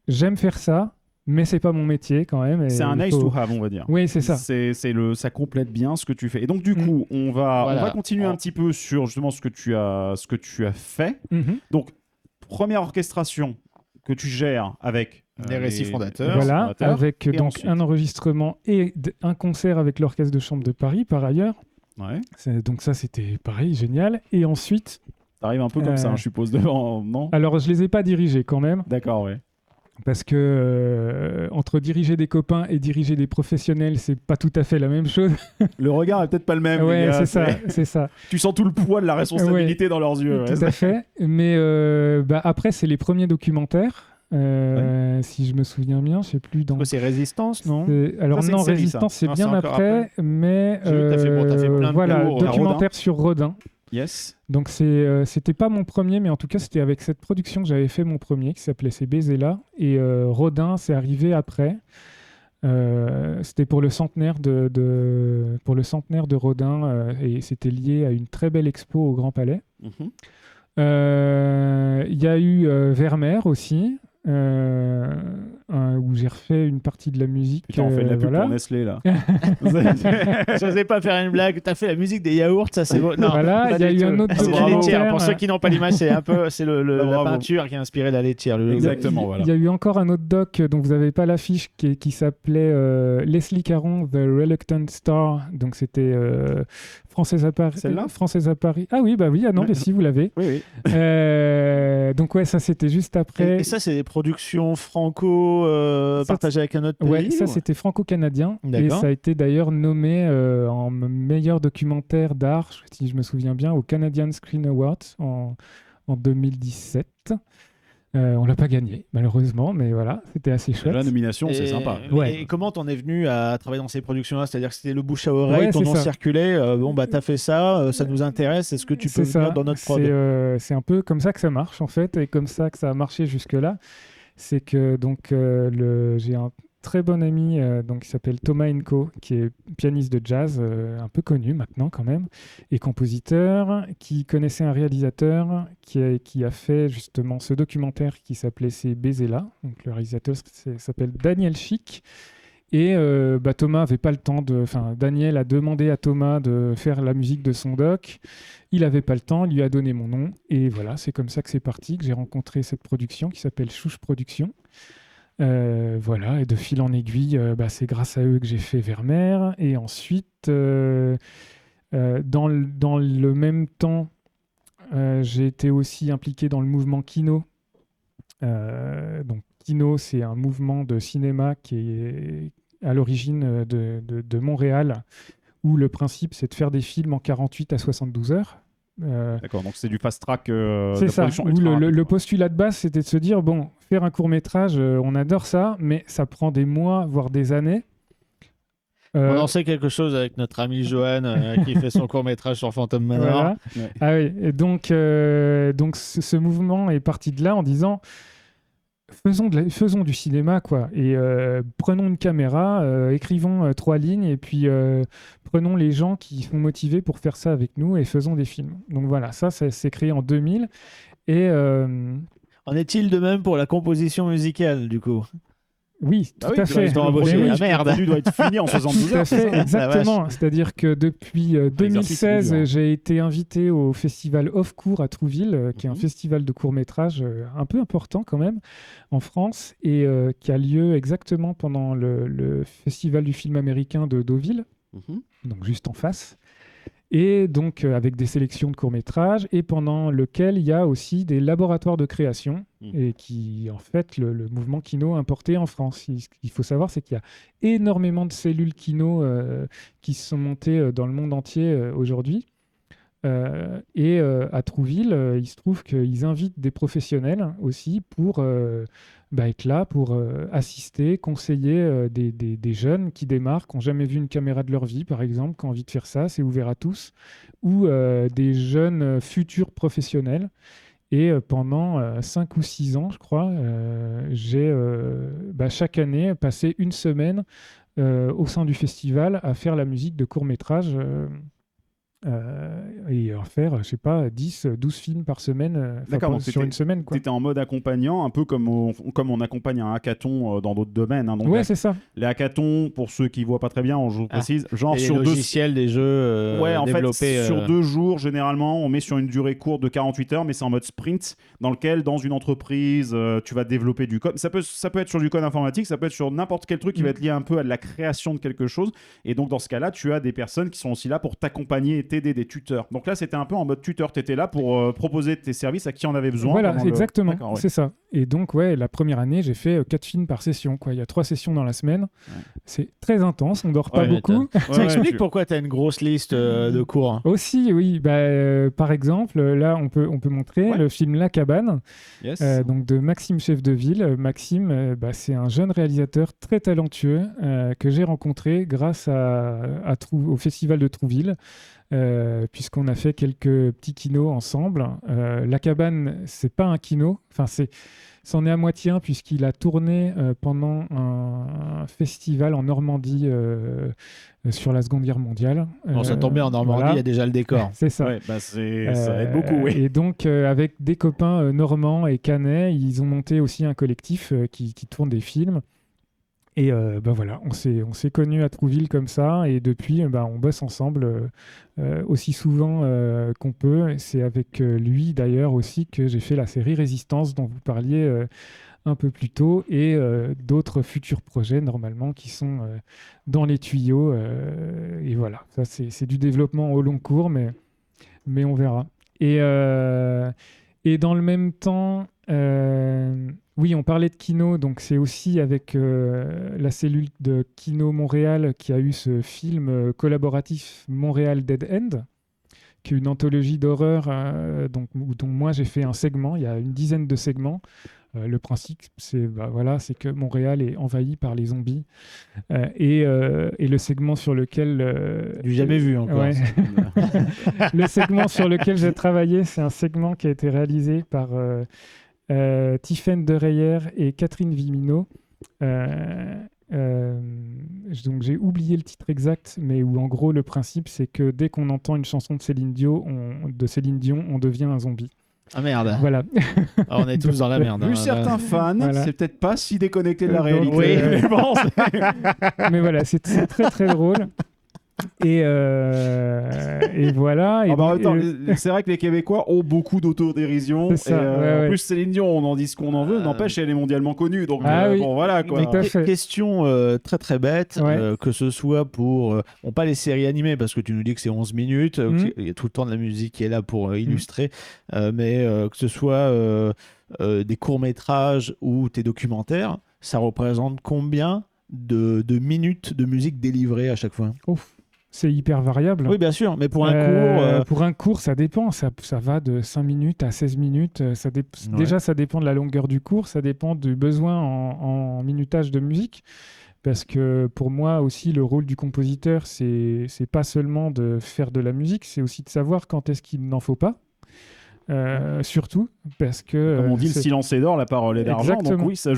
j'aime faire ça, mais c'est pas mon métier quand même. C'est un nice to have, on va dire. Oui, c'est ça. Ça complète bien ce que tu fais. Et donc du coup, on va continuer un petit peu sur justement ce que tu as fait. Donc première orchestration que tu gères avec les récits fondateurs. Voilà, avec donc un enregistrement et un concert avec l'Orchestre de Chambre de Paris, par ailleurs. Ouais. Donc ça, c'était pareil, génial. Et ensuite... T'arrives un peu comme ça, je suppose, devant, non ? Alors, je les ai pas dirigés quand même. D'accord, ouais. Parce que entre diriger des copains et diriger des professionnels, c'est pas tout à fait la même chose. Le regard est peut-être pas le même. Ouais, c'est ça. Tu sens tout le poids de la responsabilité dans leurs yeux. Tout à fait. Mais après, c'est les premiers documentaires. Si je me souviens bien, je sais plus dans. C'est Résistance, non ? Alors ça, non, Résistance, c'est bien après, mais t'as fait plein de voilà, documentaire sur Rodin. Yes. Donc c'était pas mon premier, mais en tout cas c'était avec cette production que j'avais fait mon premier, qui s'appelait Ces baisers-là. Et Rodin, c'est arrivé après. C'était pour le centenaire de Rodin, et c'était lié à une très belle expo au Grand Palais. Il y a eu Vermeer aussi. Où j'ai refait une partie de la musique. Putain, on fait de la pub pour Nestlé là. Je n'osais pas faire une blague. T'as fait la musique des yaourts, ça c'est beau. Non, voilà, il y a eu un autre la laitière. Pour ceux qui n'ont pas l'image, c'est la peinture qui a inspiré la laitière. Exactement, voilà. Il y a eu encore un autre doc dont vous n'avez pas l'affiche qui s'appelait Leslie Caron, The Reluctant Star. Donc c'était Française à Paris. Celle-là Française à Paris. Ah oui, bah oui, non, mais si vous l'avez. Oui. Donc ouais, ça c'était juste après. Et ça, c'est des productions franco partagées avec un autre pays. Ouais, ça c'était franco-canadien. Et ça a été d'ailleurs nommé en meilleur documentaire d'art, si je me souviens bien, au Canadian Screen Awards en 2017. On l'a pas gagné, malheureusement, mais voilà, c'était assez chouette. La nomination, c'est sympa. Et comment t'en es venu à travailler dans ces productions-là ? C'est-à-dire que c'était le bouche à oreille, ton nom circulait, t'as fait ça, ça nous intéresse, est-ce que tu peux venir dans notre prod ? C'est un peu comme ça que ça marche, en fait, et comme ça que ça a marché jusque-là. C'est que donc j'ai un très bon ami qui s'appelle Thomas Enko, qui est pianiste de jazz, un peu connu maintenant quand même, et compositeur, qui connaissait un réalisateur qui a fait justement ce documentaire qui s'appelait Ces baisers-là. Donc le réalisateur s'appelle Daniel Schick. Et Thomas avait pas le temps Daniel a demandé à Thomas de faire la musique de son doc. Il avait pas le temps, il lui a donné mon nom. Et voilà, c'est comme ça que c'est parti, que j'ai rencontré cette production qui s'appelle Chouche Productions. Voilà, et de fil en aiguille, c'est grâce à eux que j'ai fait Vermeer. Et ensuite, dans le même temps, j'ai été aussi impliqué dans le mouvement Kino. Donc Kino, c'est un mouvement de cinéma qui est à l'origine de Montréal, où le principe, c'est de faire des films en 48 à 72 heures. D'accord, donc c'est du fast-track c'est de ça, production où ultra rapide, le quoi. postulat de base, c'était de se dire, bon, faire un court-métrage, on adore ça, mais ça prend des mois, voire des années. On en sait quelque chose avec notre ami Johan qui fait son court-métrage sur Phantom Manor. Voilà. Ouais. Ah oui, et donc ce mouvement est parti de là en disant faisons du cinéma, quoi, et prenons une caméra, écrivons 3 lignes, et puis prenons les gens qui sont motivés pour faire ça avec nous et faisons des films. Donc voilà, ça s'est créé en 2000. Et En est-il de même pour la composition musicale, du coup? oui, tout à fait. La merde. Le produit doit être fini en 72 Tout à heures, c'est fait, ça exactement. C'est-à-dire que depuis 2016, dur, hein. j'ai été invité au festival Off-Court à Trouville, qui est un festival de court-métrage un peu important quand même en France, et qui a lieu exactement pendant le festival du film américain de Deauville, donc juste en face. Et donc avec des sélections de courts-métrages, et pendant lequel il y a aussi des laboratoires de création, et qui, en fait, le mouvement Kino importé en France. Ce qu'il faut savoir, c'est qu'il y a énormément de cellules Kino qui se sont montées dans le monde entier aujourd'hui. Et à Trouville, il se trouve qu'ils invitent des professionnels aussi pour être là, pour assister, conseiller des jeunes qui démarrent, qui n'ont jamais vu une caméra de leur vie, par exemple, qui ont envie de faire ça, c'est ouvert à tous, ou des jeunes futurs professionnels. Et pendant 5 ou 6 ans, je crois, j'ai chaque année passé une semaine au sein du festival à faire la musique de courts-métrages. Et en faire, je sais pas, 10, 12 films par semaine, sur une semaine. Tu étais en mode accompagnant, un peu comme on accompagne un hackathon dans d'autres domaines. Hein. Donc ouais, c'est ça. Les hackathons, pour ceux qui ne voient pas très bien, je vous précise, genre et sur les logiciels des jeux développés. Sur 2 jours, généralement, on met sur une durée courte de 48 heures, mais c'est en mode sprint, dans lequel, dans une entreprise, tu vas développer du code. Ça peut être sur du code informatique, ça peut être sur n'importe quel truc qui va être lié un peu à de la création de quelque chose. Et donc, dans ce cas-là, tu as des personnes qui sont aussi là pour t'accompagner et t'aider, des tuteurs. Donc là, c'était un peu en mode tuteur. Tu étais là pour proposer tes services à qui en avait besoin. Voilà, exactement. C'est ça. Et donc, la première année, j'ai fait 4 films par session, quoi. Il y a 3 sessions dans la semaine. Ouais. C'est très intense, on dort pas beaucoup. Ça explique pourquoi tu as une grosse liste de cours. Aussi, oui. Par exemple, là, on peut montrer le film La Cabane, donc de Maxime Chefdeville. Maxime, c'est un jeune réalisateur très talentueux que j'ai rencontré grâce au Festival de Trouville. Puisqu'on a fait quelques petits kinos ensemble. La Cabane, c'est pas un kino, c'en est à moitié un, puisqu'il a tourné pendant un festival en Normandie sur la Seconde Guerre mondiale. Ça tombe bien, en Normandie, il y a déjà le décor. C'est ça. Ouais, ça aide beaucoup, oui. Et donc, avec des copains normands et caennais, ils ont monté aussi un collectif qui tourne des films. Et voilà, on s'est connus à Trouville comme ça, et depuis, on bosse ensemble aussi souvent qu'on peut. C'est avec lui, d'ailleurs, aussi que j'ai fait la série Résistance, dont vous parliez un peu plus tôt, et d'autres futurs projets, normalement, qui sont dans les tuyaux. Et voilà, ça, c'est du développement au long cours, mais on verra. Et dans le même temps... oui, on parlait de Kino, donc c'est aussi avec la cellule de Kino Montréal qui a eu ce film collaboratif Montréal Dead End, qui est une anthologie d'horreur dont moi j'ai fait un segment, il y a une dizaine de segments. Le principe, c'est que Montréal est envahi par les zombies. Et le segment sur lequel... Du jamais vu encore. Ouais. Le segment sur lequel j'ai travaillé, c'est un segment qui a été réalisé par... Tiffaine de Reyer et Catherine Vimino. Donc j'ai oublié le titre exact, mais où en gros le principe c'est que dès qu'on entend une chanson de Céline Dion, on devient un zombie. Ah merde. Voilà. On est tous dans la merde. Vu certains fans, Voilà. c'est peut-être pas si déconnecté de la Donc, réalité. oui. Mais bon, Mais voilà, c'est très très drôle. Et voilà. Ah bah, en même temps, c'est vrai que les Québécois ont beaucoup d'autodérision. C'est ça, Et, ouais. En plus, Céline Dion, on en dit ce qu'on en veut. N'empêche, elle est mondialement connue. Donc, Oui. bon, voilà quoi. Mais tout à fait. Question très très bête, Ouais. que ce soit pour. Bon, pas les séries animées, parce que tu nous dis que c'est 11 minutes, il y a tout le temps de la musique qui est là pour illustrer, mais que ce soit des courts-métrages ou tes documentaires, ça représente combien de minutes de musique délivrées à chaque fois? Ouf. C'est hyper variable. Oui, bien sûr, mais pour un cours. Pour un cours, ça dépend. Ça va de 5 minutes à 16 minutes. Déjà, ça dépend de la longueur du cours. Ça dépend du besoin en minutage de musique. Parce que pour moi aussi, le rôle du compositeur, c'est pas seulement de faire de la musique, c'est aussi de savoir quand est-ce qu'il n'en faut pas. Surtout parce que... Comme on dit, le silence est d'or, la parole est d'argent. Donc Exactement. oui, ça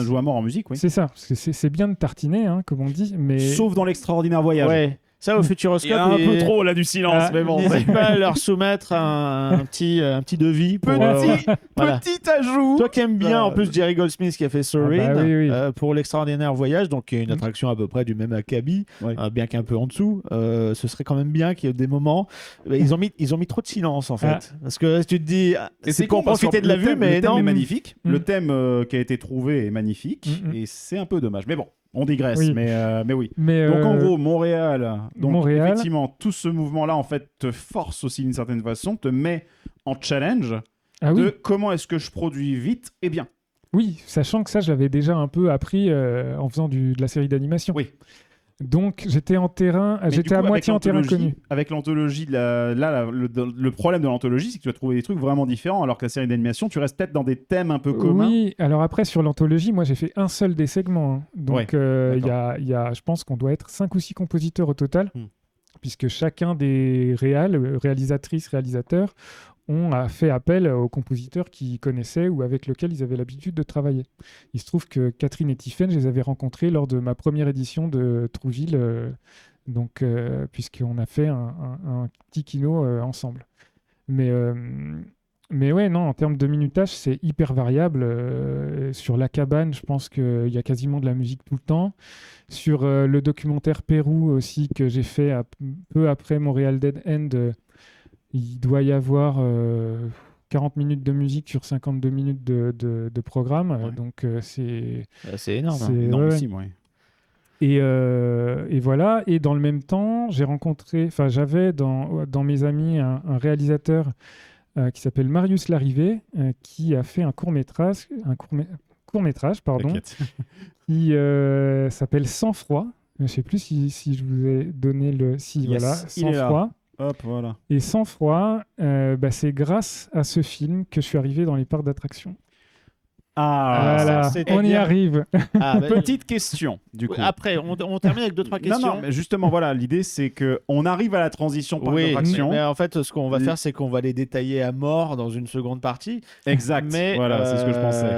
joue à mort en musique. Oui. C'est ça. Parce que c'est bien de tartiner, hein, comme on dit. Mais... Sauf dans l'extraordinaire voyage. Ouais. Ça, au Futuroscope, Il y a un peu trop là du silence, mais bon. N'hésite pas à leur soumettre un petit devis. Pour, voilà. Petit ajout. Toi qui aimes bien, en plus, Jerry Goldsmith qui a fait Soarin', oui. pour l'extraordinaire voyage, donc une attraction à peu près du même acabit, bien qu'un peu en dessous, ce serait quand même bien qu'il y ait des moments. Ils ont mis trop de silence en fait. Parce que tu te dis, c'est pour profiter de la vue, mais le thème non. est magnifique. Le thème qui a été trouvé est magnifique et c'est un peu dommage. Mais bon. On digresse, Oui. mais oui. Mais donc en gros, Montréal. Donc Montréal. effectivement, tout ce mouvement-là, en fait, te force aussi d'une certaine façon, te met en challenge de comment est-ce que je produis vite et bien. Oui, sachant que ça, je l'avais déjà un peu appris en faisant de la série d'animation. Oui. Donc j'étais à moitié en terrain connu. Avec l'anthologie, le problème de l'anthologie, c'est que tu vas trouver des trucs vraiment différents, alors que la série d'animation, tu restes peut-être dans des thèmes un peu communs. Oui, alors après sur l'anthologie, moi j'ai fait un seul des segments. Hein. Donc je pense qu'on doit être 5 ou 6 compositeurs au total, puisque chacun des réalisatrices, réalisateurs, ont fait appel aux compositeurs qu'ils connaissaient ou avec lesquels ils avaient l'habitude de travailler. Il se trouve que Catherine et Tiphaine, je les avais rencontrés lors de ma première édition de Trouville, puisqu'on a fait un petit kino ensemble. Mais ouais, non, en termes de minutage, c'est hyper variable. Sur La Cabane, je pense qu'il y a quasiment de la musique tout le temps. Sur le documentaire Pérou aussi, que j'ai fait peu après Montréal Dead End, il doit y avoir 40 minutes de musique sur 52 minutes de programme. Ouais. Donc c'est énorme. C'est énormissime, ouais. Et voilà. Et dans le même temps, j'avais dans mes amis un réalisateur qui s'appelle Marius Larrivé, qui a fait un court-métrage, qui s'appelle Sang froid. Je ne sais plus si je vous ai donné le... Si, Yes, voilà, il est Sang froid. Hop, voilà. Et Sang froid, c'est grâce à ce film que je suis arrivé dans les parcs d'attractions. Ah, voilà, on y arrive. Petite question, du coup. Après, on termine avec 2-3 questions. Non, mais justement, voilà, l'idée, c'est qu'on arrive à la transition par l'attraction. Mais en fait, ce qu'on va faire, c'est qu'on va les détailler à mort dans une seconde partie. Exact, mais, voilà, c'est ce que je pensais.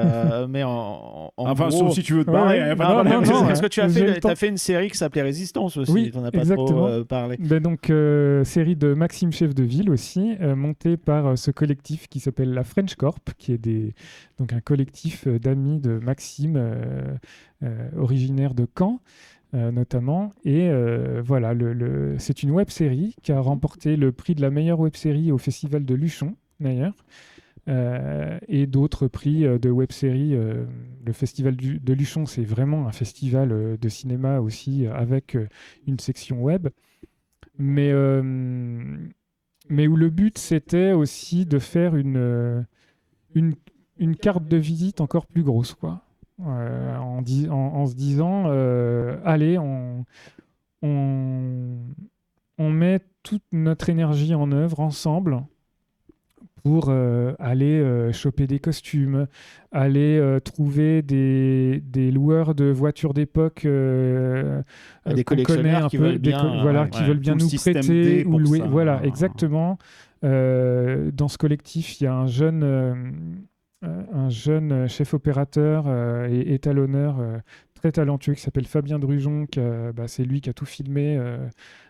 Mais en enfin, gros... sauf si tu veux te barrer. Ouais, non, parce que tu as fait une série qui s'appelait Résistance aussi. Oui, tu n'en as pas exactement. trop parlé. Donc, série de Maxime Chef de Ville aussi, montée par ce collectif qui s'appelle la French Corp, qui est donc un collectif d'amis de Maxime, originaire de Caen, notamment. Et voilà, c'est une web-série qui a remporté le prix de la meilleure web-série au Festival de Luchon, d'ailleurs. Et d'autres prix de web-série. Le Festival de Luchon, c'est vraiment un festival de cinéma aussi, avec une section web. Mais où le but, c'était aussi de faire une carte de visite encore plus grosse, quoi. En se disant, allez, on met toute notre énergie en œuvre ensemble pour aller choper des costumes, aller trouver des loueurs de voitures d'époque, des collectionneurs qui veulent bien, qui veulent bien nous prêter ou louer. Voilà, exactement. Dans ce collectif, il y a un jeune chef opérateur et étalonneur très talentueux qui s'appelle Fabien Drujon. C'est lui qui a tout filmé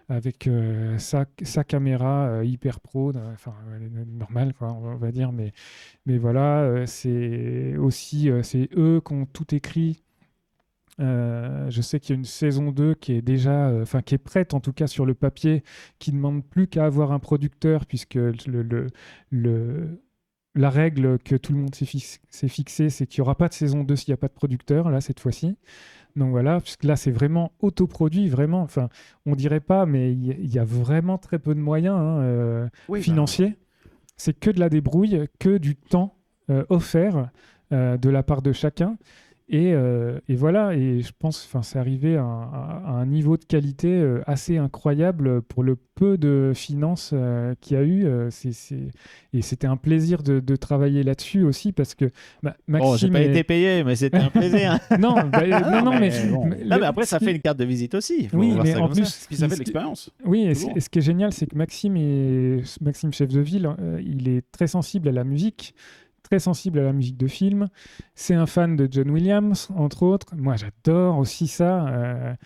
avec sa caméra hyper pro, normale, quoi, on va dire. Mais voilà, c'est aussi c'est eux qui ont tout écrit. Je sais qu'il y a une saison 2 qui est déjà, qui est prête en tout cas sur le papier, qui ne demande plus qu'à avoir un producteur, puisque la règle que tout le monde s'est fixée, c'est qu'il n'y aura pas de saison 2 s'il n'y a pas de producteur, là, cette fois-ci. Donc voilà, puisque là, c'est vraiment autoproduit, vraiment. Enfin, on dirait pas, mais il y a vraiment très peu de moyens financiers. C'est que de la débrouille, que du temps offert de la part de chacun. Et voilà, et je pense que c'est arrivé à un niveau de qualité assez incroyable pour le peu de finances qu'il y a eu. Et c'était un plaisir de travailler là-dessus aussi, parce que Maxime... j'ai pas été payé, mais c'était un plaisir. Non, mais après, ça fait une carte de visite aussi. Oui, mais en plus... Puis ça fait de l'expérience. Oui, et ce qui est génial, c'est que Maxime Chefdeville, il est très sensible à la musique, très sensible à la musique de film. C'est un fan de John Williams, entre autres. Moi, j'adore aussi ça.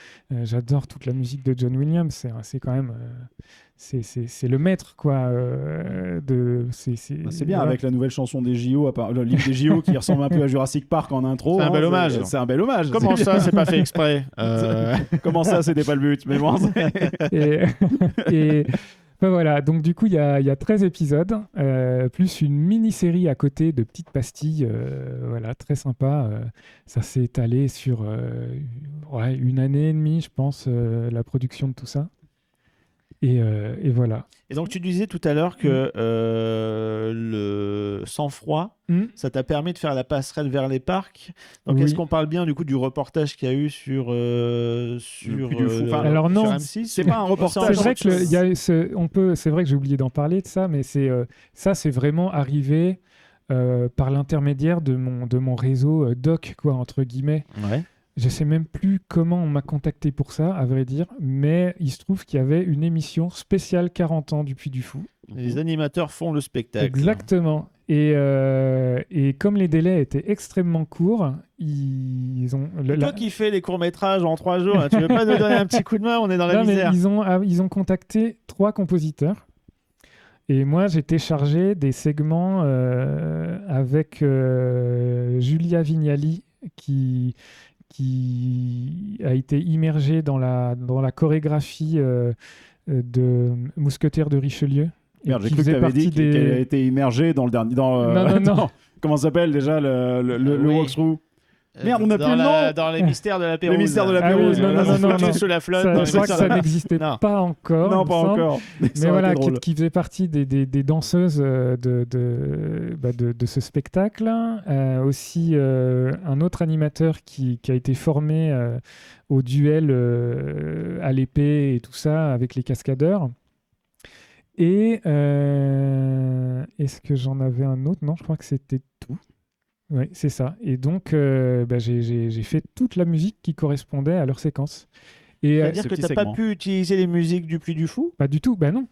J'adore toute la musique de John Williams. C'est quand même... c'est le maître, quoi. C'est bien, avec la nouvelle chanson des JO, le livre des JO qui ressemble un peu à Jurassic Park en intro. C'est un bel hommage. C'est un bel hommage. Comment ça, c'est pas fait exprès Comment ça, c'était pas le but, mais bon. et voilà, donc du coup, il y a 13 épisodes, plus une mini-série à côté de petites pastilles, voilà, très sympa. Ça s'est étalé sur 1 année et demie, je pense, la production de tout ça. Et voilà. Et donc, tu disais tout à l'heure que le sang-froid, ça t'a permis de faire la passerelle vers les parcs. Donc, est-ce qu'on parle bien du coup du reportage qu'il y a eu sur alors non, sur M6 c'est pas un reportage. C'est vrai que c'est vrai que j'ai oublié d'en parler de ça, mais c'est vraiment arrivé par l'intermédiaire de mon réseau doc, quoi, entre guillemets. Ouais. Je sais même plus comment on m'a contacté pour ça, à vrai dire, mais il se trouve qu'il y avait une émission spéciale 40 ans du Puy du Fou. Les animateurs font le spectacle. Exactement. Et comme les délais étaient extrêmement courts, ils ont... Toi qui fais les courts-métrages en 3 jours, là, tu veux pas nous donner un petit coup de main? On est dans la misère. Ils ont contacté 3 compositeurs. Et moi, j'étais chargé des segments avec Julia Vignali, qui a été immergée dans la chorégraphie de Mousquetaires de Richelieu. Merde, j'ai cru que tu avais dit qu'elle a été immergée dans le dernier... Non. Comment ça s'appelle déjà le walkthrough? Merde, on n'a plus le nom. Dans les mystères de la Pérouse. Les mystères de la Pérouse. Non. Sous la flotte. Je crois que ça n'existait pas encore. Non, pas encore. Mais voilà, qui faisait partie des danseuses de ce spectacle. Aussi, un autre animateur qui a été formé au duel à l'épée et tout ça avec les cascadeurs. Et est-ce que j'en avais un autre? Non, je crois que c'était tout. Oui, c'est ça. Et donc, j'ai fait toute la musique qui correspondait à leur séquence. C'est-à-dire que tu n'as pas pu utiliser les musiques du Puy du Fou? Pas du tout, non.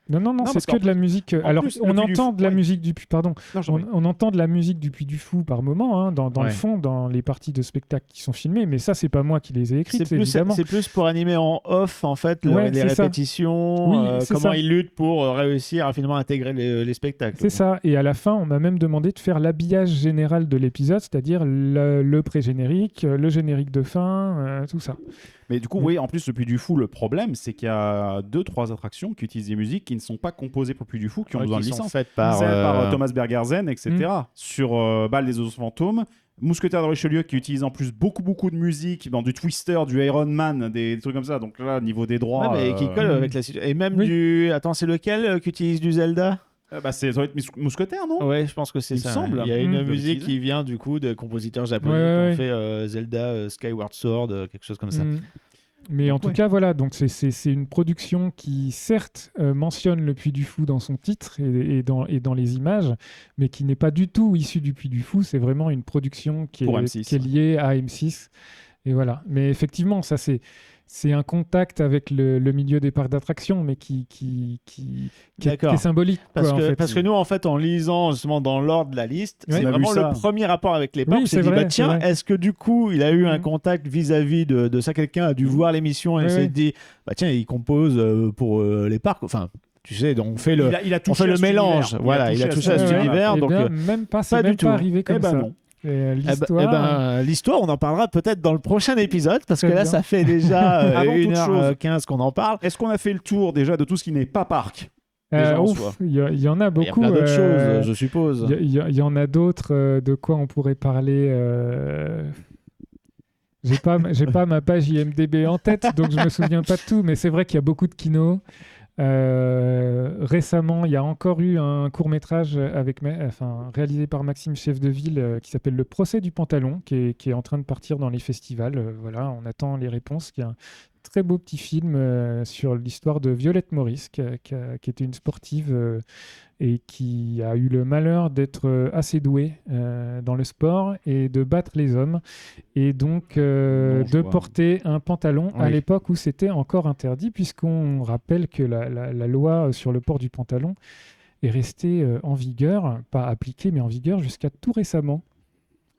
Non, c'est que de la musique. Alors, on entend de la musique du Puy, pardon. On entend de la musique du Puy du Fou par moment, dans le fond, dans les parties de spectacle qui sont filmées, mais ça, c'est pas moi qui les ai écrites, évidemment. C'est plus pour animer en off, en fait, les répétitions, comment ils luttent pour réussir à finalement intégrer les spectacles. C'est ça. Et à la fin, on m'a même demandé de faire l'habillage général de l'épisode, c'est-à-dire le pré-générique, le générique de fin, tout ça. Mais du coup, oui, en plus, le Puy du Fou, le problème, c'est qu'il y a 2-3 attractions qui utilisent des musiques qui ne sont pas composées pour le Puy du Fou, qui ont besoin de licence. Faites par Thomas Bergersen, etc. Sur Bal des oiseaux fantômes. Mousquetaires de Richelieu qui utilise en plus beaucoup de musique, du Twister, du Iron Man, des trucs comme ça. Donc là, niveau des droits... mais qui colle avec la situation. Et même du... Attends, c'est lequel qui utilise du Zelda? Ça doit être Mousquetaire, non? Ouais, je pense que c'est ça. Semble. Il y a une musique qui vient du coup de compositeurs japonais qui ont fait Zelda, Skyward Sword, quelque chose comme ça. Mais en tout cas, voilà, donc c'est une production qui, certes, mentionne le Puy du Fou dans son titre et dans les images, mais qui n'est pas du tout issue du Puy du Fou. C'est vraiment une production qui est liée à M6. Et voilà. Mais effectivement, ça c'est... c'est un contact avec le milieu des parcs d'attractions, mais qui est symbolique. Parce que nous, en fait, en lisant justement dans l'ordre de la liste, c'est vraiment le premier rapport avec les parcs. Oui, c'est dit, tiens, est-ce que du coup, il a eu un contact vis-à-vis de ça? Quelqu'un a dû voir l'émission et s'est dit, tiens, il compose pour les parcs. Enfin, tu sais, on fait le mélange. Voilà, il a touché à cet univers. Donc, même pas arrivé comme ça. Non. L'histoire, on en parlera peut-être dans le prochain épisode, parce que là, ça fait déjà 1h15 qu'on en parle. Est-ce qu'on a fait le tour déjà de tout ce qui n'est pas parc? Il y en a beaucoup. Il y a plein d'autres choses, je suppose. Il y en a d'autres. De quoi on pourrait parler J'ai pas ma page IMDb en tête, donc je me souviens pas de tout. Mais c'est vrai qu'il y a beaucoup de kino. Récemment, il y a encore eu un court-métrage réalisé par Maxime Chefdeville qui s'appelle Le procès du pantalon, qui est en train de partir dans les festivals. Voilà, on attend les réponses. Il y a un très beau petit film sur l'histoire de Violette Maurice, qui était une sportive et qui a eu le malheur d'être assez douée dans le sport et de battre les hommes, et donc de porter un pantalon à l'époque où c'était encore interdit, puisqu'on rappelle que la loi sur le port du pantalon est restée en vigueur, pas appliquée, mais en vigueur jusqu'à tout récemment.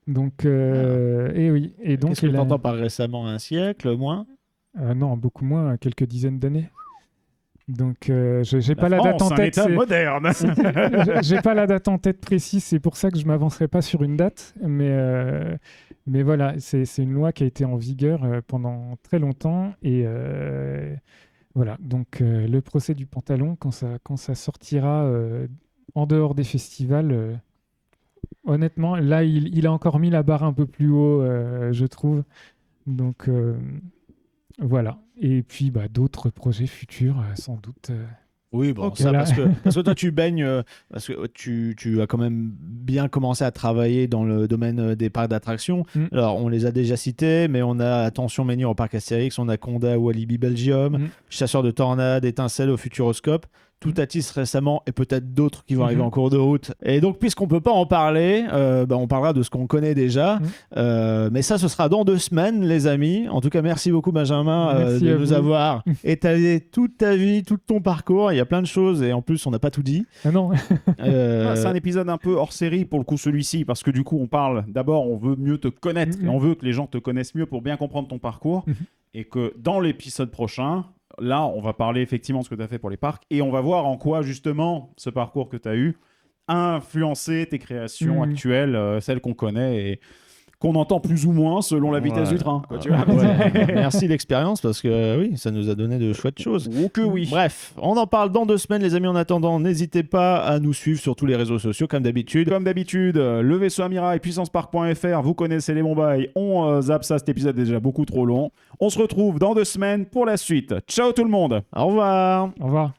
Donc, et oui. Et donc, qu'est-ce que tu entends par récemment? Un siècle, moins? Non, beaucoup moins, quelques dizaines d'années. Donc, j'ai pas la date en tête. C'est un État moderne. J'ai pas la date en tête précise, c'est pour ça que je m'avancerai pas sur une date. Mais voilà, c'est une loi qui a été en vigueur pendant très longtemps. Et voilà, donc le procès du pantalon, quand ça sortira en dehors des festivals, honnêtement, là, il a encore mis la barre un peu plus haut, je trouve. Donc voilà. Et puis d'autres projets futurs, sans doute. Oui, bon, ça, parce que toi, tu baignes, parce que tu as quand même bien commencé à travailler dans le domaine des parcs d'attractions. Alors, on les a déjà cités, mais on a Attention Menhir au parc Astérix, on a Conda au Walibi Belgium, Chasseur de tornades, Étincelle au Futuroscope, Toutatis récemment, et peut-être d'autres qui vont arriver en cours de route. Et donc, puisqu'on ne peut pas en parler, on parlera de ce qu'on connaît déjà. Mais ça, ce sera dans 2 semaines, les amis. En tout cas, merci beaucoup, Benjamin, de nous avoir étalé toute ta vie, tout ton parcours. Il y a plein de choses, et en plus, on n'a pas tout dit. Ah non. C'est un épisode un peu hors série, pour le coup, celui-ci, parce que du coup, on parle, d'abord, on veut mieux te connaître, et on veut que les gens te connaissent mieux pour bien comprendre ton parcours, et que dans l'épisode prochain... Là, on va parler effectivement de ce que tu as fait pour les parcs, et on va voir en quoi, justement, ce parcours que tu as eu a influencé tes créations actuelles, celles qu'on connaît et qu'on entend plus ou moins selon la vitesse du train. Quoi, tu vois. Merci l'expérience, parce que oui, ça nous a donné de chouettes choses. Oh que oui. Bref, on en parle dans 2 semaines, les amis. En attendant, n'hésitez pas à nous suivre sur tous les réseaux sociaux, comme d'habitude. Le vaisseau Amiral, puissancepark.fr, vous connaissez les bons bails. On zappe ça, cet épisode est déjà beaucoup trop long. On se retrouve dans 2 semaines pour la suite. Ciao tout le monde. Au revoir. Au revoir.